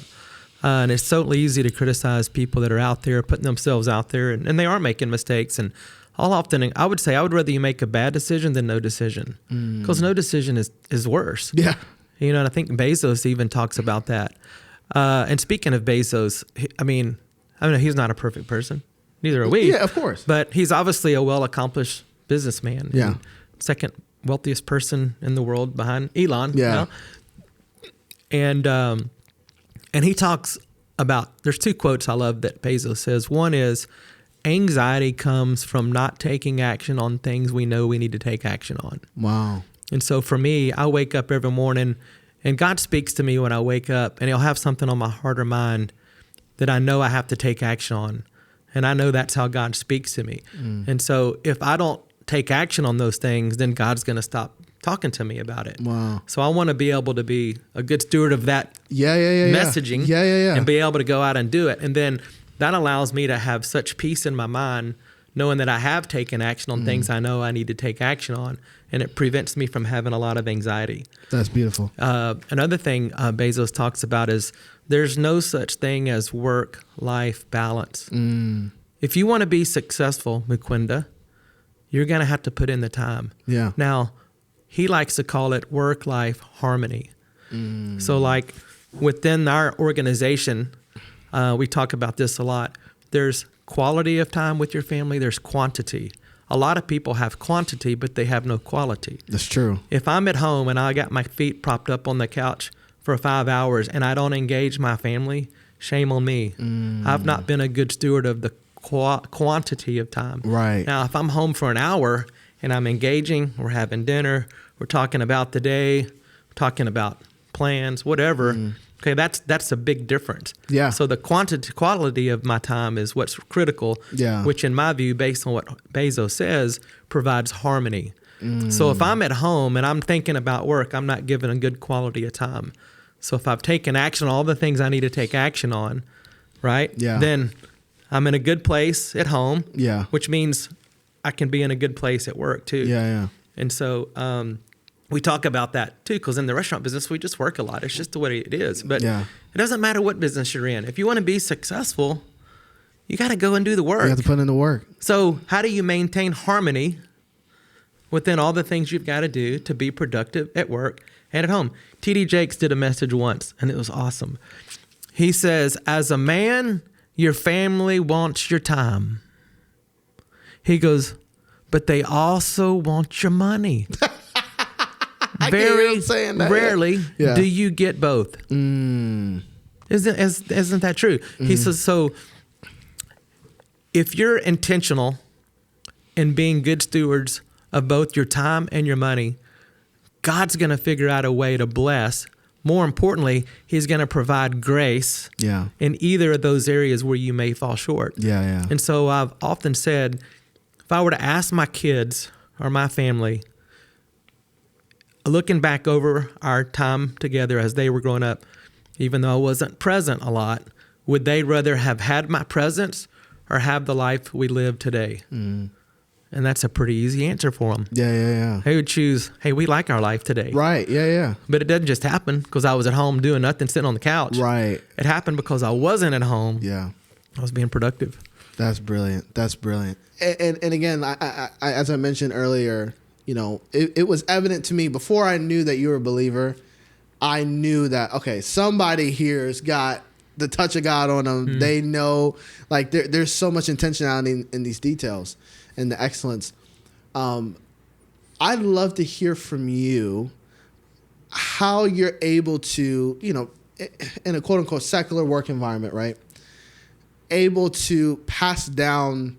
And it's so easy to criticize people that are out there, putting themselves out there, and they are making mistakes. And all often, I would say, I would rather you make a bad decision than no decision, because no decision is worse. Yeah. And I think Bezos even talks about that. And speaking of Bezos, I mean, he's not a perfect person. Neither are we. Yeah, of course. But he's obviously a well-accomplished businessman. Yeah. Second wealthiest person in the world behind Elon. Yeah. And he talks about, there's two quotes I love that Bezos says. One is, anxiety comes from not taking action on things we know we need to take action on. Wow. And so for me, I wake up every morning and God speaks to me when I wake up, and he'll have something on my heart or mind that I know I have to take action on. And I know that's how God speaks to me. And so if I don't take action on those things, then God's going to stop talking to me about it. Wow. So I want to be able to be a good steward of that messaging and be able to go out and do it. And then that allows me to have such peace in my mind, knowing that I have taken action on things I know I need to take action on. And it prevents me from having a lot of anxiety. That's beautiful. Another thing Bezos talks about is there's no such thing as work-life balance. If you want to be successful, Mukwenda, you're going to have to put in the time. Yeah. Now, he likes to call it work-life harmony. So like within our organization, we talk about this a lot. There's quality of time with your family. There's quantity. A lot of people have quantity, but they have no quality. That's true. If I'm at home and I got my feet propped up on the couch for 5 hours and I don't engage my family, shame on me. I've not been a good steward of the quantity of time. Right. Now, if I'm home for an hour and I'm engaging, we're having dinner, we're talking about the day, we're talking about plans, whatever. Okay, that's a big difference. Yeah. So the quality of my time is what's critical. Yeah. Which, in my view, based on what Bezos says, provides harmony. So if I'm at home and I'm thinking about work, I'm not giving a good quality of time. So if I've taken action on all the things I need to take action on, right? Yeah. Then I'm in a good place at home. Yeah. Which means I can be in a good place at work too. Yeah, yeah. And so we talk about that too, because in the restaurant business, we just work a lot. It's just the way it is. But it doesn't matter what business you're in. If you want to be successful, you got to go and do the work. You have to put in the work. So how do you maintain harmony within all the things you've got to do to be productive at work and at home? T.D. Jakes did a message once, and it was awesome. He says, as a man, your family wants your time. He goes, but they also want your money. Very rarely do you get both. Isn't that true? He says, so if you're intentional in being good stewards of both your time and your money, God's going to figure out a way to bless more importantly, he's going to provide grace in either of those areas where you may fall short. And so I've often said, if I were to ask my kids or my family, looking back over our time together as they were growing up, even though I wasn't present a lot, would they rather have had my presence or have the life we live today? And that's a pretty easy answer for them. They would choose, hey, we like our life today. But it doesn't just happen because I was at home doing nothing, sitting on the couch. It happened because I wasn't at home. I was being productive. That's brilliant. And again, I as I mentioned earlier, you know, it was evident to me before I knew that you were a believer. I knew that, okay, somebody here's got the touch of God on them. They know, like, there's so much intentionality in these details and the excellence. I'd love to hear from you how you're able to, you know, in a quote unquote secular work environment, right? Able to pass down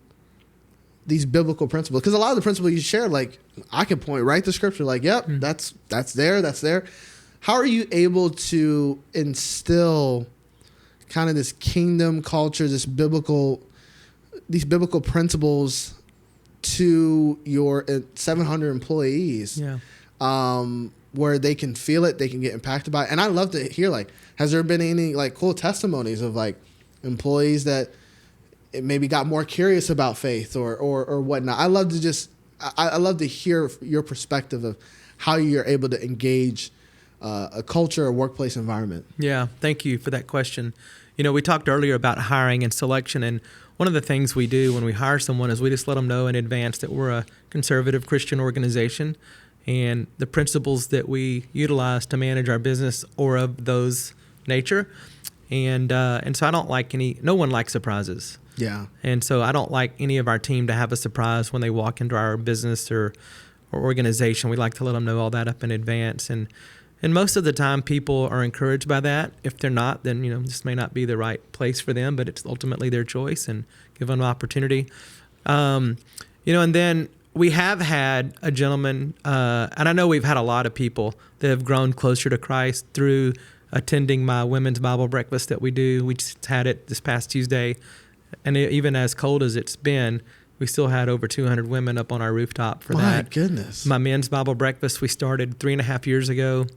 these biblical principles. Because a lot of the principles you share, like, I can point right to scripture, like, yep, that's there. How are you able to instill kind of this kingdom culture, these biblical principles to your 700 employees, where they can feel it, they can get impacted by it? And I'd love to hear, like, has there been any, like, cool testimonies of, like, employees that maybe got more curious about faith or whatnot? I love to hear your perspective of how you're able to engage a culture or workplace environment. Yeah, thank you for that question. You know, we talked earlier about hiring and selection, and one of the things we do when we hire someone is we just let them know in advance that we're a conservative Christian organization, and the principles that we utilize to manage our business are of those nature. And so I don't like no one likes surprises. And so I don't like any of our team to have a surprise when they walk into our business or organization. We like to let them know all that up in advance. And most of the time, people are encouraged by that. If they're not, then, you know, this may not be the right place for them, but it's ultimately their choice, and give them an opportunity. You know, and then we have had a gentleman, and I know we've had a lot of people that have grown closer to Christ through attending my women's Bible breakfast that we do. We just had it this past Tuesday, and even as cold as it's been, we still had over 200 women up on our rooftop for that. My goodness. My men's Bible breakfast we started 3.5 years ago,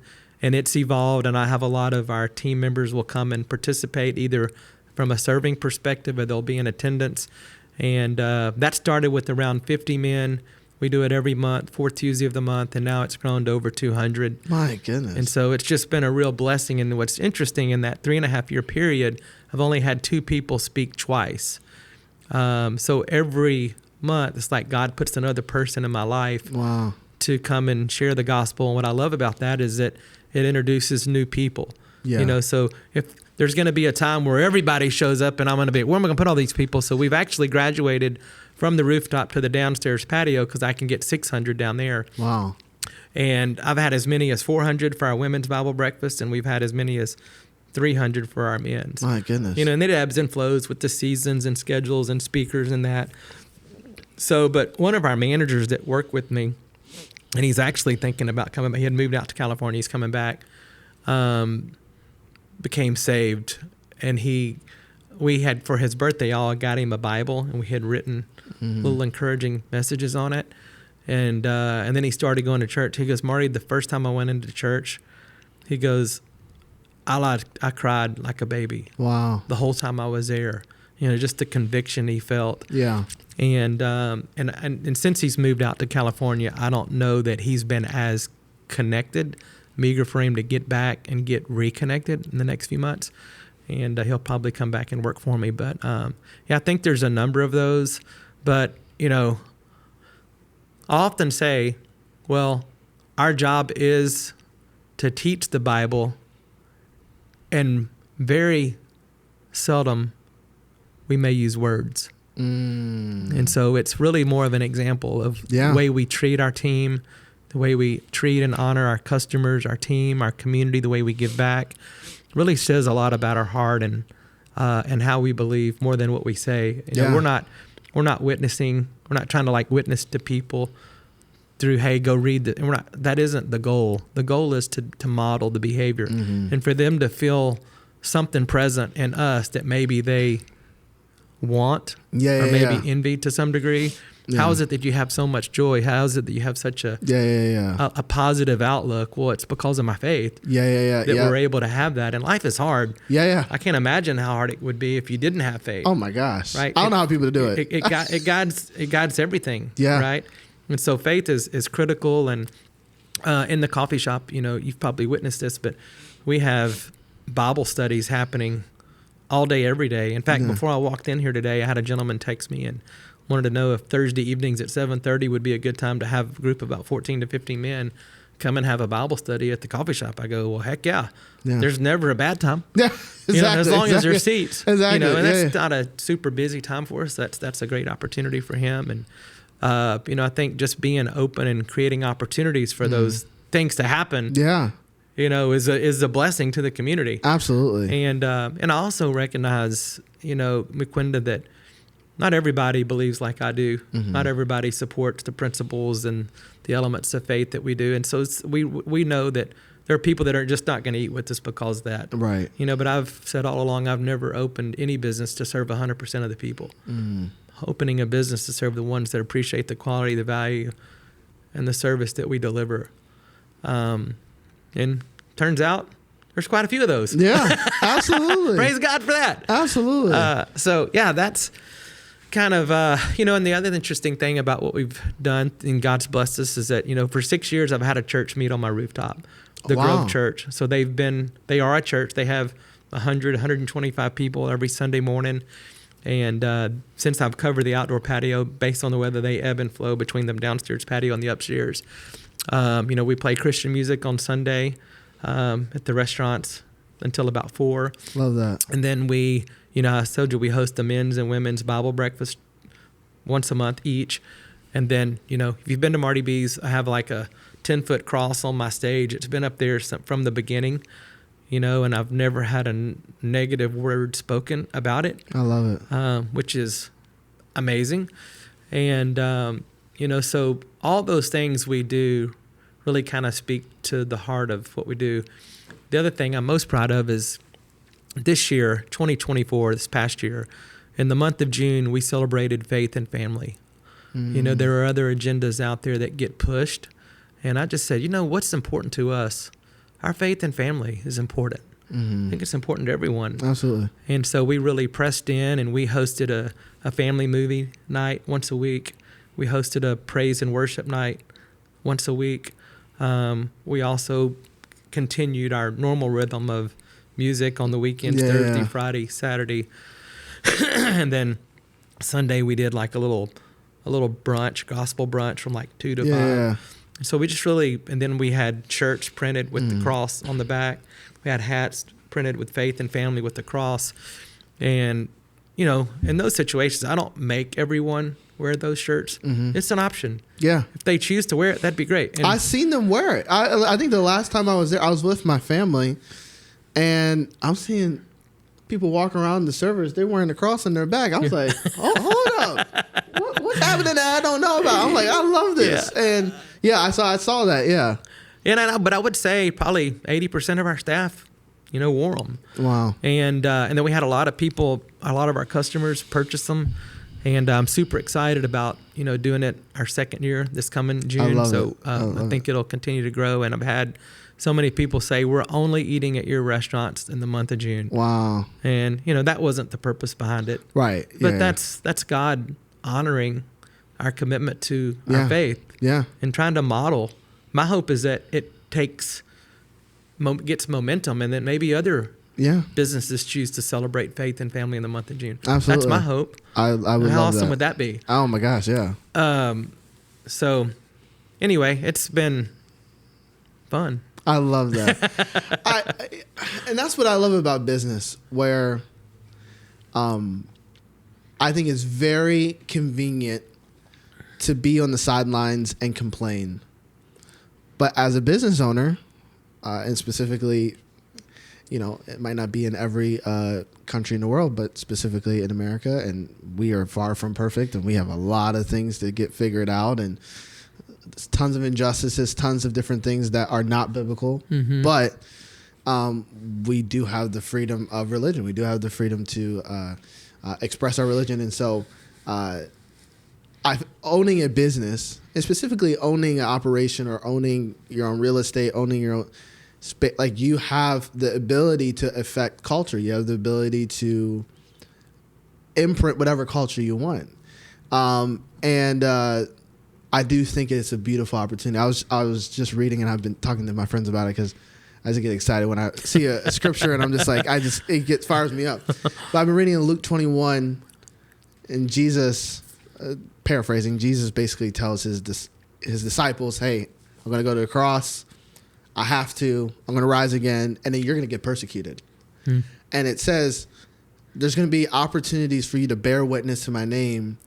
and it's evolved, and I have a lot of our team members will come and participate either from a serving perspective or they'll be in attendance. And that started with around 50 men. We do it every month, fourth Tuesday of the month, and now it's grown to over 200. My goodness. And so it's just been a real blessing. And what's interesting, in that 3.5 year period, I've only had 2 people speak twice. So every month, it's like God puts another person in my life to come and share the gospel. And what I love about that is that it introduces new people. You know, so if there's going to be a time where everybody shows up and I'm going to be, where am I going to put all these people? So we've actually graduated from the rooftop to the downstairs patio because I can get 600 down there. Wow. And I've had as many as 400 for our women's Bible breakfast, and we've had as many as 300 for our men's. My goodness. You know, and it ebbs and flows with the seasons and schedules and speakers and that. So, but one of our managers that worked with me, and he's actually thinking about coming back. He had moved out to California. He's coming back. Became saved, and we had, for his birthday, all got him a Bible, and we had written little encouraging messages on it. And then he started going to church. He goes, Marty, the first time I went into church, he goes, I cried like a baby. Wow. The whole time I was there. You know, just the conviction he felt. Yeah. And since he's moved out to California, I don't know that he's been as connected. I'm eager for him to get back and get reconnected in the next few months. And he'll probably come back and work for me. But, yeah, I think there's a number of those. But, you know, I often say, well, our job is to teach the Bible, and very seldom we may use words. And so it's really more of an example of the way we treat our team, the way we treat and honor our customers, our team, our community, the way we give back. Really says a lot about our heart and how we believe more than what we say. You know, we're not witnessing. We're not trying to like witness to people through, hey, go read the, and that isn't the goal. The goal is to model the behavior and for them to feel something present in us that maybe they want or maybe envy to some degree. Yeah. How is it that you have so much joy? How is it that you have such a positive outlook? Well, it's because of my faith. That we're able to have that. And life is hard. I can't imagine how hard it would be if you didn't have faith. Oh my gosh. Right? I don't know how people do it. It guides everything. Right. And so faith is critical. And in the coffee shop, you've probably witnessed this, but we have Bible studies happening all day, every day. In fact, before I walked in here today, I had a gentleman text me and wanted to know if Thursday evenings at 7:30 would be a good time to have a group of about 14 to 15 men come and have a Bible study at the coffee shop. I go, well, heck yeah. There's never a bad time. Yeah, exactly. As long as there's seats. Exactly. And that's not a super busy time for us. That's a great opportunity for him. And I think just being open and creating opportunities for those things to happen. Is a blessing to the community. Absolutely. And I also recognize, McQuinda, that not everybody believes like I do. Not everybody supports the principles and the elements of faith that we do. And so we know that there are people that are just not going to eat with us because of that. Right. But I've said all along, I've never opened any business to serve 100% of the people. Opening a business to serve the ones that appreciate the quality, the value, and the service that we deliver. And turns out there's quite a few of those. Yeah, absolutely. Praise God for that. Absolutely. That's kind of, and the other interesting thing about what we've done and God's blessed us is that, for 6 years I've had a church meet on my rooftop, the Grove Church. So they are a church. They have 125 people every Sunday morning. And since I've covered the outdoor patio, based on the weather, they ebb and flow between the downstairs patio and the upstairs. We play Christian music on Sunday at the restaurants until about 4. Love that. And then I told you we host the men's and women's Bible breakfast once a month each. And then, if you've been to Marty B's, I have like a 10-foot cross on my stage. It's been up there from the beginning, and I've never had a negative word spoken about it. I love it. Which is amazing. And, so all those things we do really kind of speak to the heart of what we do. The other thing I'm most proud of is this year, 2024, this past year, in the month of June, we celebrated faith and family. There are other agendas out there that get pushed. And I just said, what's important to us? Our faith and family is important. I think it's important to everyone. Absolutely. And so we really pressed in, and we hosted a family movie night once a week. We hosted a praise and worship night once a week. We also continued our normal rhythm of music on the weekends, Thursday, Friday, Saturday. And then Sunday we did like a little brunch, gospel brunch from like 2 to 5. So we just really, and then we had shirts printed with the cross on the back. We had hats printed with faith and family with the cross. And, in those situations, I don't make everyone wear those shirts. It's an option. Yeah. If they choose to wear it, that'd be great. And I've seen them wear it. I think the last time I was there, I was with my family, and I'm seeing people walking around the servers, they're wearing the cross on their back. I was like, hold up. What's happening that I don't know about? I'm like, I love this. Yeah. And I saw that. Yeah. But I would say probably 80% of our staff, wore them. Wow. And then we had a lot of people, a lot of our customers purchase them. And I'm super excited about, doing it our second year this coming June. I think it'll continue to grow. And I've had so many people say, we're only eating at your restaurants in the month of June. Wow. And, that wasn't the purpose behind it. Right. But that's God honoring our commitment to our faith. Yeah. And trying to model. My hope is that it gets momentum, and then maybe other businesses choose to celebrate faith and family in the month of June. Absolutely. That's my hope. I would love that. How awesome would that be? Oh my gosh, yeah. So anyway, it's been fun. I love that. And that's what I love about business, where I think it's very convenient to be on the sidelines and complain. But as a business owner, and specifically, it might not be in every country in the world, but specifically in America, and we are far from perfect, and we have a lot of things to get figured out, and tons of injustices, tons of different things that are not biblical, but we do have the freedom of religion. We do have the freedom to express our religion. And so owning a business, and specifically owning an operation or owning your own real estate, owning your own space, like you have the ability to affect culture. You have the ability to imprint whatever culture you want. I do think it's a beautiful opportunity. I was just reading, and I've been talking to my friends about it because I just get excited when I see a scripture, and I'm just like, it fires me up. But I've been reading in Luke 21, and Jesus, paraphrasing, Jesus basically tells his disciples, hey, I'm going to go to the cross. I have to. I'm going to rise again, and then you're going to get persecuted. And it says there's going to be opportunities for you to bear witness to my name,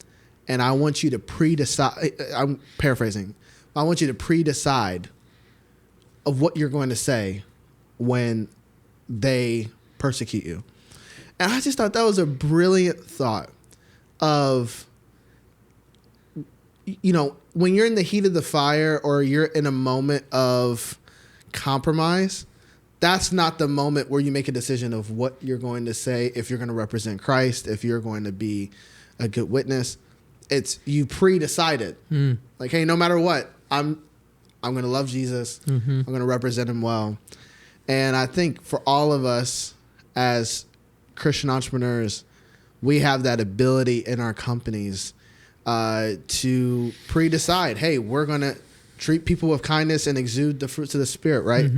and I want you to pre-decide. I'm paraphrasing. I want you to pre-decide of what you're going to say when they persecute you. And I just thought that was a brilliant thought of, you know, when you're in the heat of the fire or you're in a moment of compromise, that's not the moment where you make a decision of what you're going to say, if you're going to represent Christ, if you're going to be a good witness. It's you pre-decided. Like, hey, no matter what, I'm going to love Jesus. I'm going to represent him well. And I think for all of us as Christian entrepreneurs, we have that ability in our companies to pre-decide, hey, we're going to treat people with kindness and exude the fruits of the Spirit, right?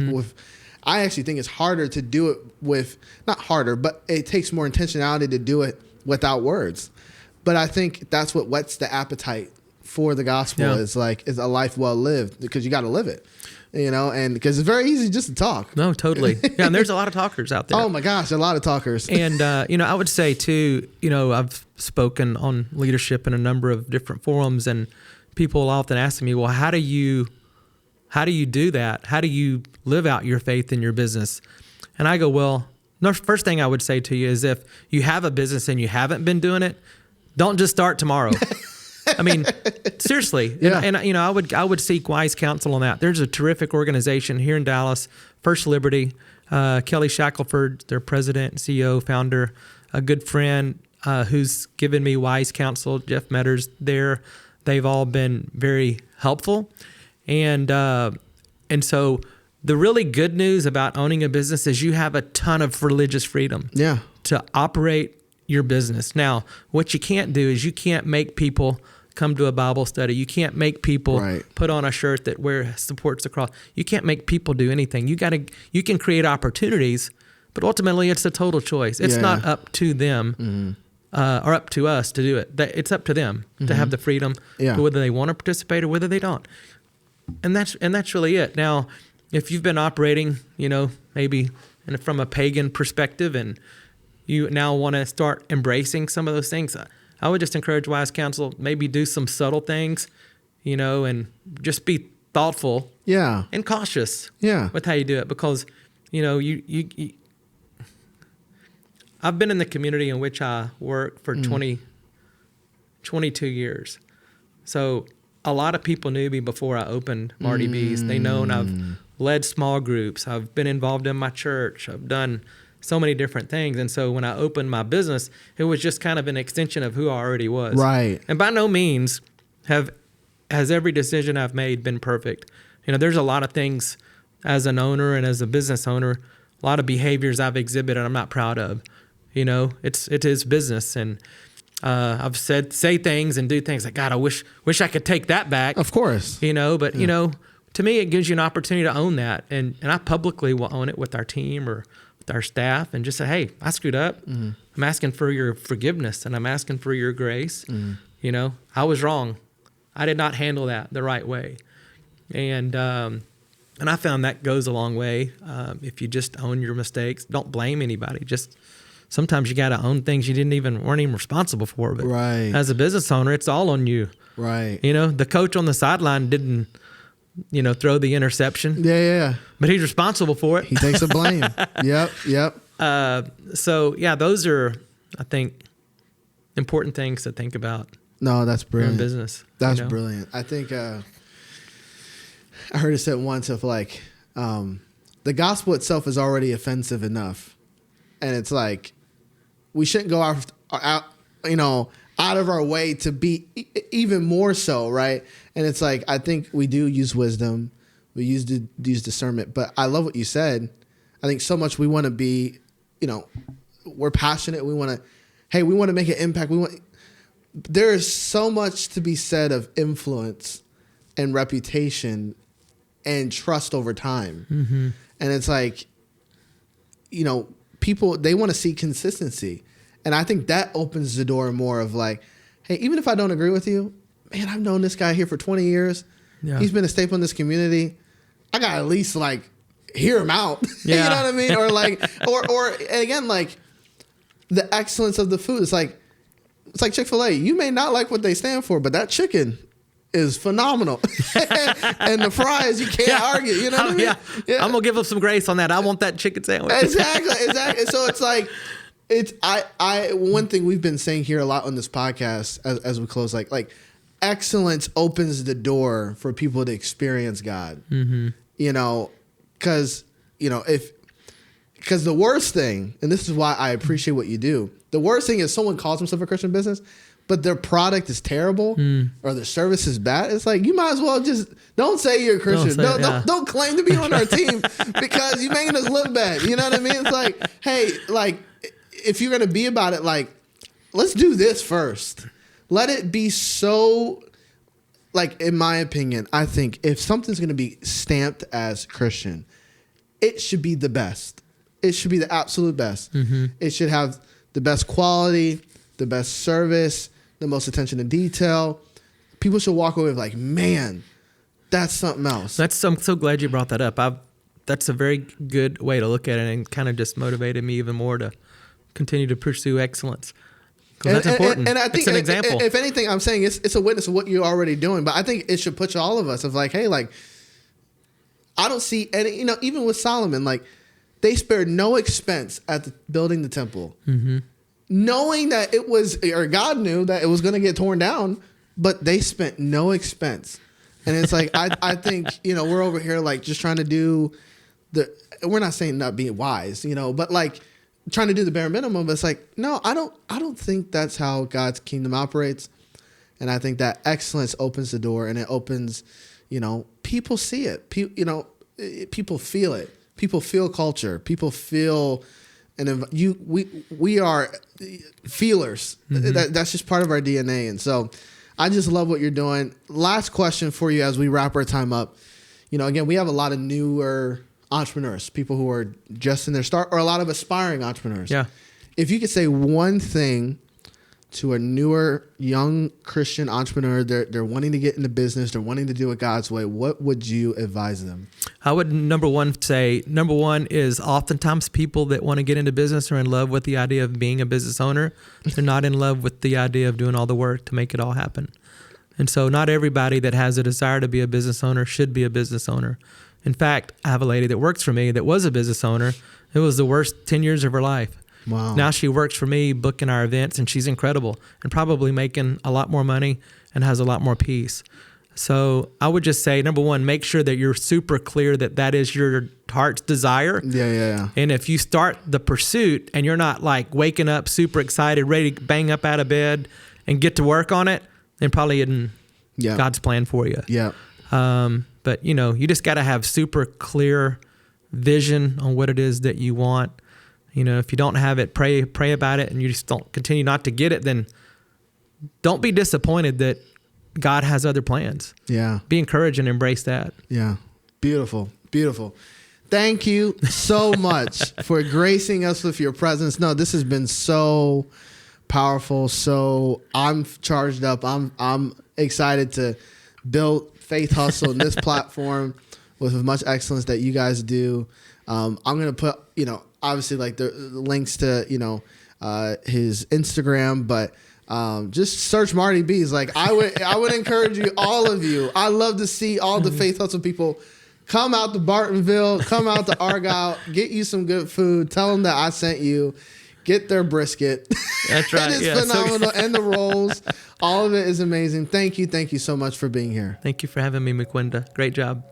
I actually think it's harder to do it with, not harder, but it takes more intentionality to do it without words. But I think that's what whets the appetite for the gospel. Is like, is a life well lived, because you got to live it, you know, and because it's very easy just to talk. No, totally. Yeah. And there's a lot of talkers out there. Oh my gosh, a lot of talkers. And, you know, I would say too, you know, I've spoken on leadership in a number of different forums, and people often ask me, well, how do you do that? How do you live out your faith in your business? And I go, well, the first thing I would say to you is, if you have a business and you haven't been doing it, don't just start tomorrow. I mean, seriously. Yeah. And you know, I would seek wise counsel on that. There's a terrific organization here in Dallas, First Liberty. Kelly Shackelford, their president, CEO, founder, a good friend who's given me wise counsel. Jeff Metters there. They've all been very helpful. And so the really good news about owning a business is you have a ton of religious freedom to operate your business. Now, what you can't do is you can't make people come to a Bible study. You can't make people put on a shirt that supports the cross. You can't make people do anything. You can create opportunities, but ultimately it's a total choice. It's not up to them or up to us to do it. It's up to them to have the freedom to whether they want to participate or whether they don't. And that's really it. Now, if you've been operating, you know, maybe from a pagan perspective, and you now want to start embracing some of those things, I would just encourage wise counsel, maybe do some subtle things, you know, and just be thoughtful and cautious with how you do it. Because, you know, I've been in the community in which I work for 22 years. So a lot of people knew me before I opened Marty B's. They know, and I've led small groups. I've been involved in my church. I've done so many different things. And so when I opened my business, it was just kind of an extension of who I already was. Right. And by no means has every decision I've made been perfect. You know, there's a lot of things as an owner and as a business owner, a lot of behaviors I've exhibited I'm not proud of. You know, it is business. And I've say things and do things like, God, I wish I could take that back. Of course. You know, but, you know, to me, it gives you an opportunity to own that. And I publicly will own it with our team or with our staff and just say, hey, I screwed up. I'm asking for your forgiveness, and I'm asking for your grace. You know, I was wrong. I did not handle that the right way. And I found that goes a long way. If you just own your mistakes, don't blame anybody. Just sometimes you got to own things you weren't even responsible for. But as a business owner, it's all on you. Right. You know, the coach on the sideline didn't, you know, throw the interception. Yeah. But he's responsible for it. He takes the blame. Yep. So yeah, those are, I think, important things to think about. No, that's brilliant. In business. That's brilliant. I think I heard it said once of like, the gospel itself is already offensive enough. And it's like, we shouldn't go out of our way to be even more so, right? And it's like, I think we do use wisdom. We use discernment. But I love what you said. I think so much we want to be, we're passionate. We want to make an impact. There is so much to be said of influence and reputation and trust over time. Mm-hmm. And it's like, people, they want to see consistency. And I think that opens the door more of like, hey, even if I don't agree with you, man, I've known this guy here for 20 years. Yeah. He's been a staple in this community. I got to at least like hear him out. Yeah. You know what I mean? Or like, or again, like the excellence of the food. It's like Chick-fil-A. You may not like what they stand for, but that chicken is phenomenal. And the fries, you can't argue. You know what I mean? Yeah. I'm going to give up some grace on that. I want that chicken sandwich. Exactly. So it's like, one thing we've been saying here a lot on this podcast as we close, like excellence opens the door for people to experience God. Mm-hmm. Because the worst thing, and this is why I appreciate what you do, the worst thing is someone calls themselves a Christian business, but their product is terrible or their service is bad. It's like, you might as well just don't say you're a Christian. Don't claim to be on our team because you're making us look bad. You know what I mean? It's like, hey, like, if you're going to be about it, like, let's do this first. Let it be so, like, in my opinion, I think if something's going to be stamped as Christian, it should be the best. It should be the absolute best. Mm-hmm. It should have the best quality, the best service, the most attention to detail. People should walk away with like, man, that's something else. I'm so glad you brought that up. That's a very good way to look at it and kind of just motivated me even more to continue to pursue excellence. Because that's important. And I think it's an example. If anything, I'm saying it's a witness of what you're already doing. But I think it should push all of us of like, hey, like, I don't see any, even with Solomon, like, they spared no expense at building the temple. Mm-hmm. Knowing that it was, or God knew that it was going to get torn down, but they spent no expense. And it's like, I think, we're over here like just trying to do we're not saying not being wise, but like trying to do the bare minimum. But it's like, no, I don't think that's how God's kingdom operates. And I think that excellence opens the door, and it opens, people see it. People feel it. People feel culture. People feel, and we are feelers. Mm-hmm. That's just part of our DNA. And so I just love what you're doing. Last question for you as we wrap our time up. Again, we have a lot of newer entrepreneurs, people who are just in their start, or a lot of aspiring entrepreneurs. Yeah. If you could say one thing to a newer young Christian entrepreneur, they're wanting to get into business, they're wanting to do it God's way, what would you advise them? I would number one is oftentimes people that want to get into business are in love with the idea of being a business owner. They're not in love with the idea of doing all the work to make it all happen. And so not everybody that has a desire to be a business owner should be a business owner. In fact, I have a lady that works for me that was a business owner. It was the worst 10 years of her life. Wow. Now she works for me, booking our events, and she's incredible and probably making a lot more money and has a lot more peace. So I would just say, number one, make sure that you're super clear that is your heart's desire. Yeah. And if you start the pursuit and you're not like waking up super excited, ready to bang up out of bed and get to work on it, then probably isn't God's plan for you. Yeah. But you just got to have super clear vision on what it is that you want. If you don't have it, pray about it, and you just don't continue not to get it, then don't be disappointed that God has other plans. Yeah. Be encouraged and embrace that. Yeah. Beautiful. Beautiful. Thank you so much for gracing us with your presence. No, this has been so powerful. So I'm charged up. I'm excited to build Faithustle in this platform with as much excellence that you guys do. I'm going to put, obviously like the links to, his Instagram, but just search Marty B. Like I would encourage you, all of you. I love to see all the Faithustle people come out to Bartonville, come out to Argyle, get you some good food. Tell them that I sent you. Get their brisket. That's right. It is phenomenal. And the rolls. All of it is amazing. Thank you. Thank you so much for being here. Thank you for having me, McQuinda. Great job.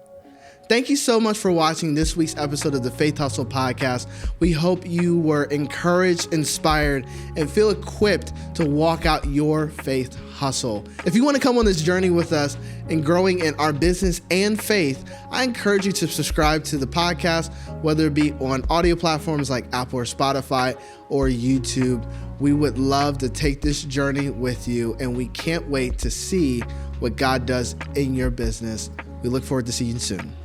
Thank you so much for watching this week's episode of the Faith Hustle podcast. We hope you were encouraged, inspired, and feel equipped to walk out your faith hustle. If you want to come on this journey with us in growing in our business and faith, I encourage you to subscribe to the podcast, whether it be on audio platforms like Apple or Spotify or YouTube. We would love to take this journey with you, and we can't wait to see what God does in your business. We look forward to seeing you soon.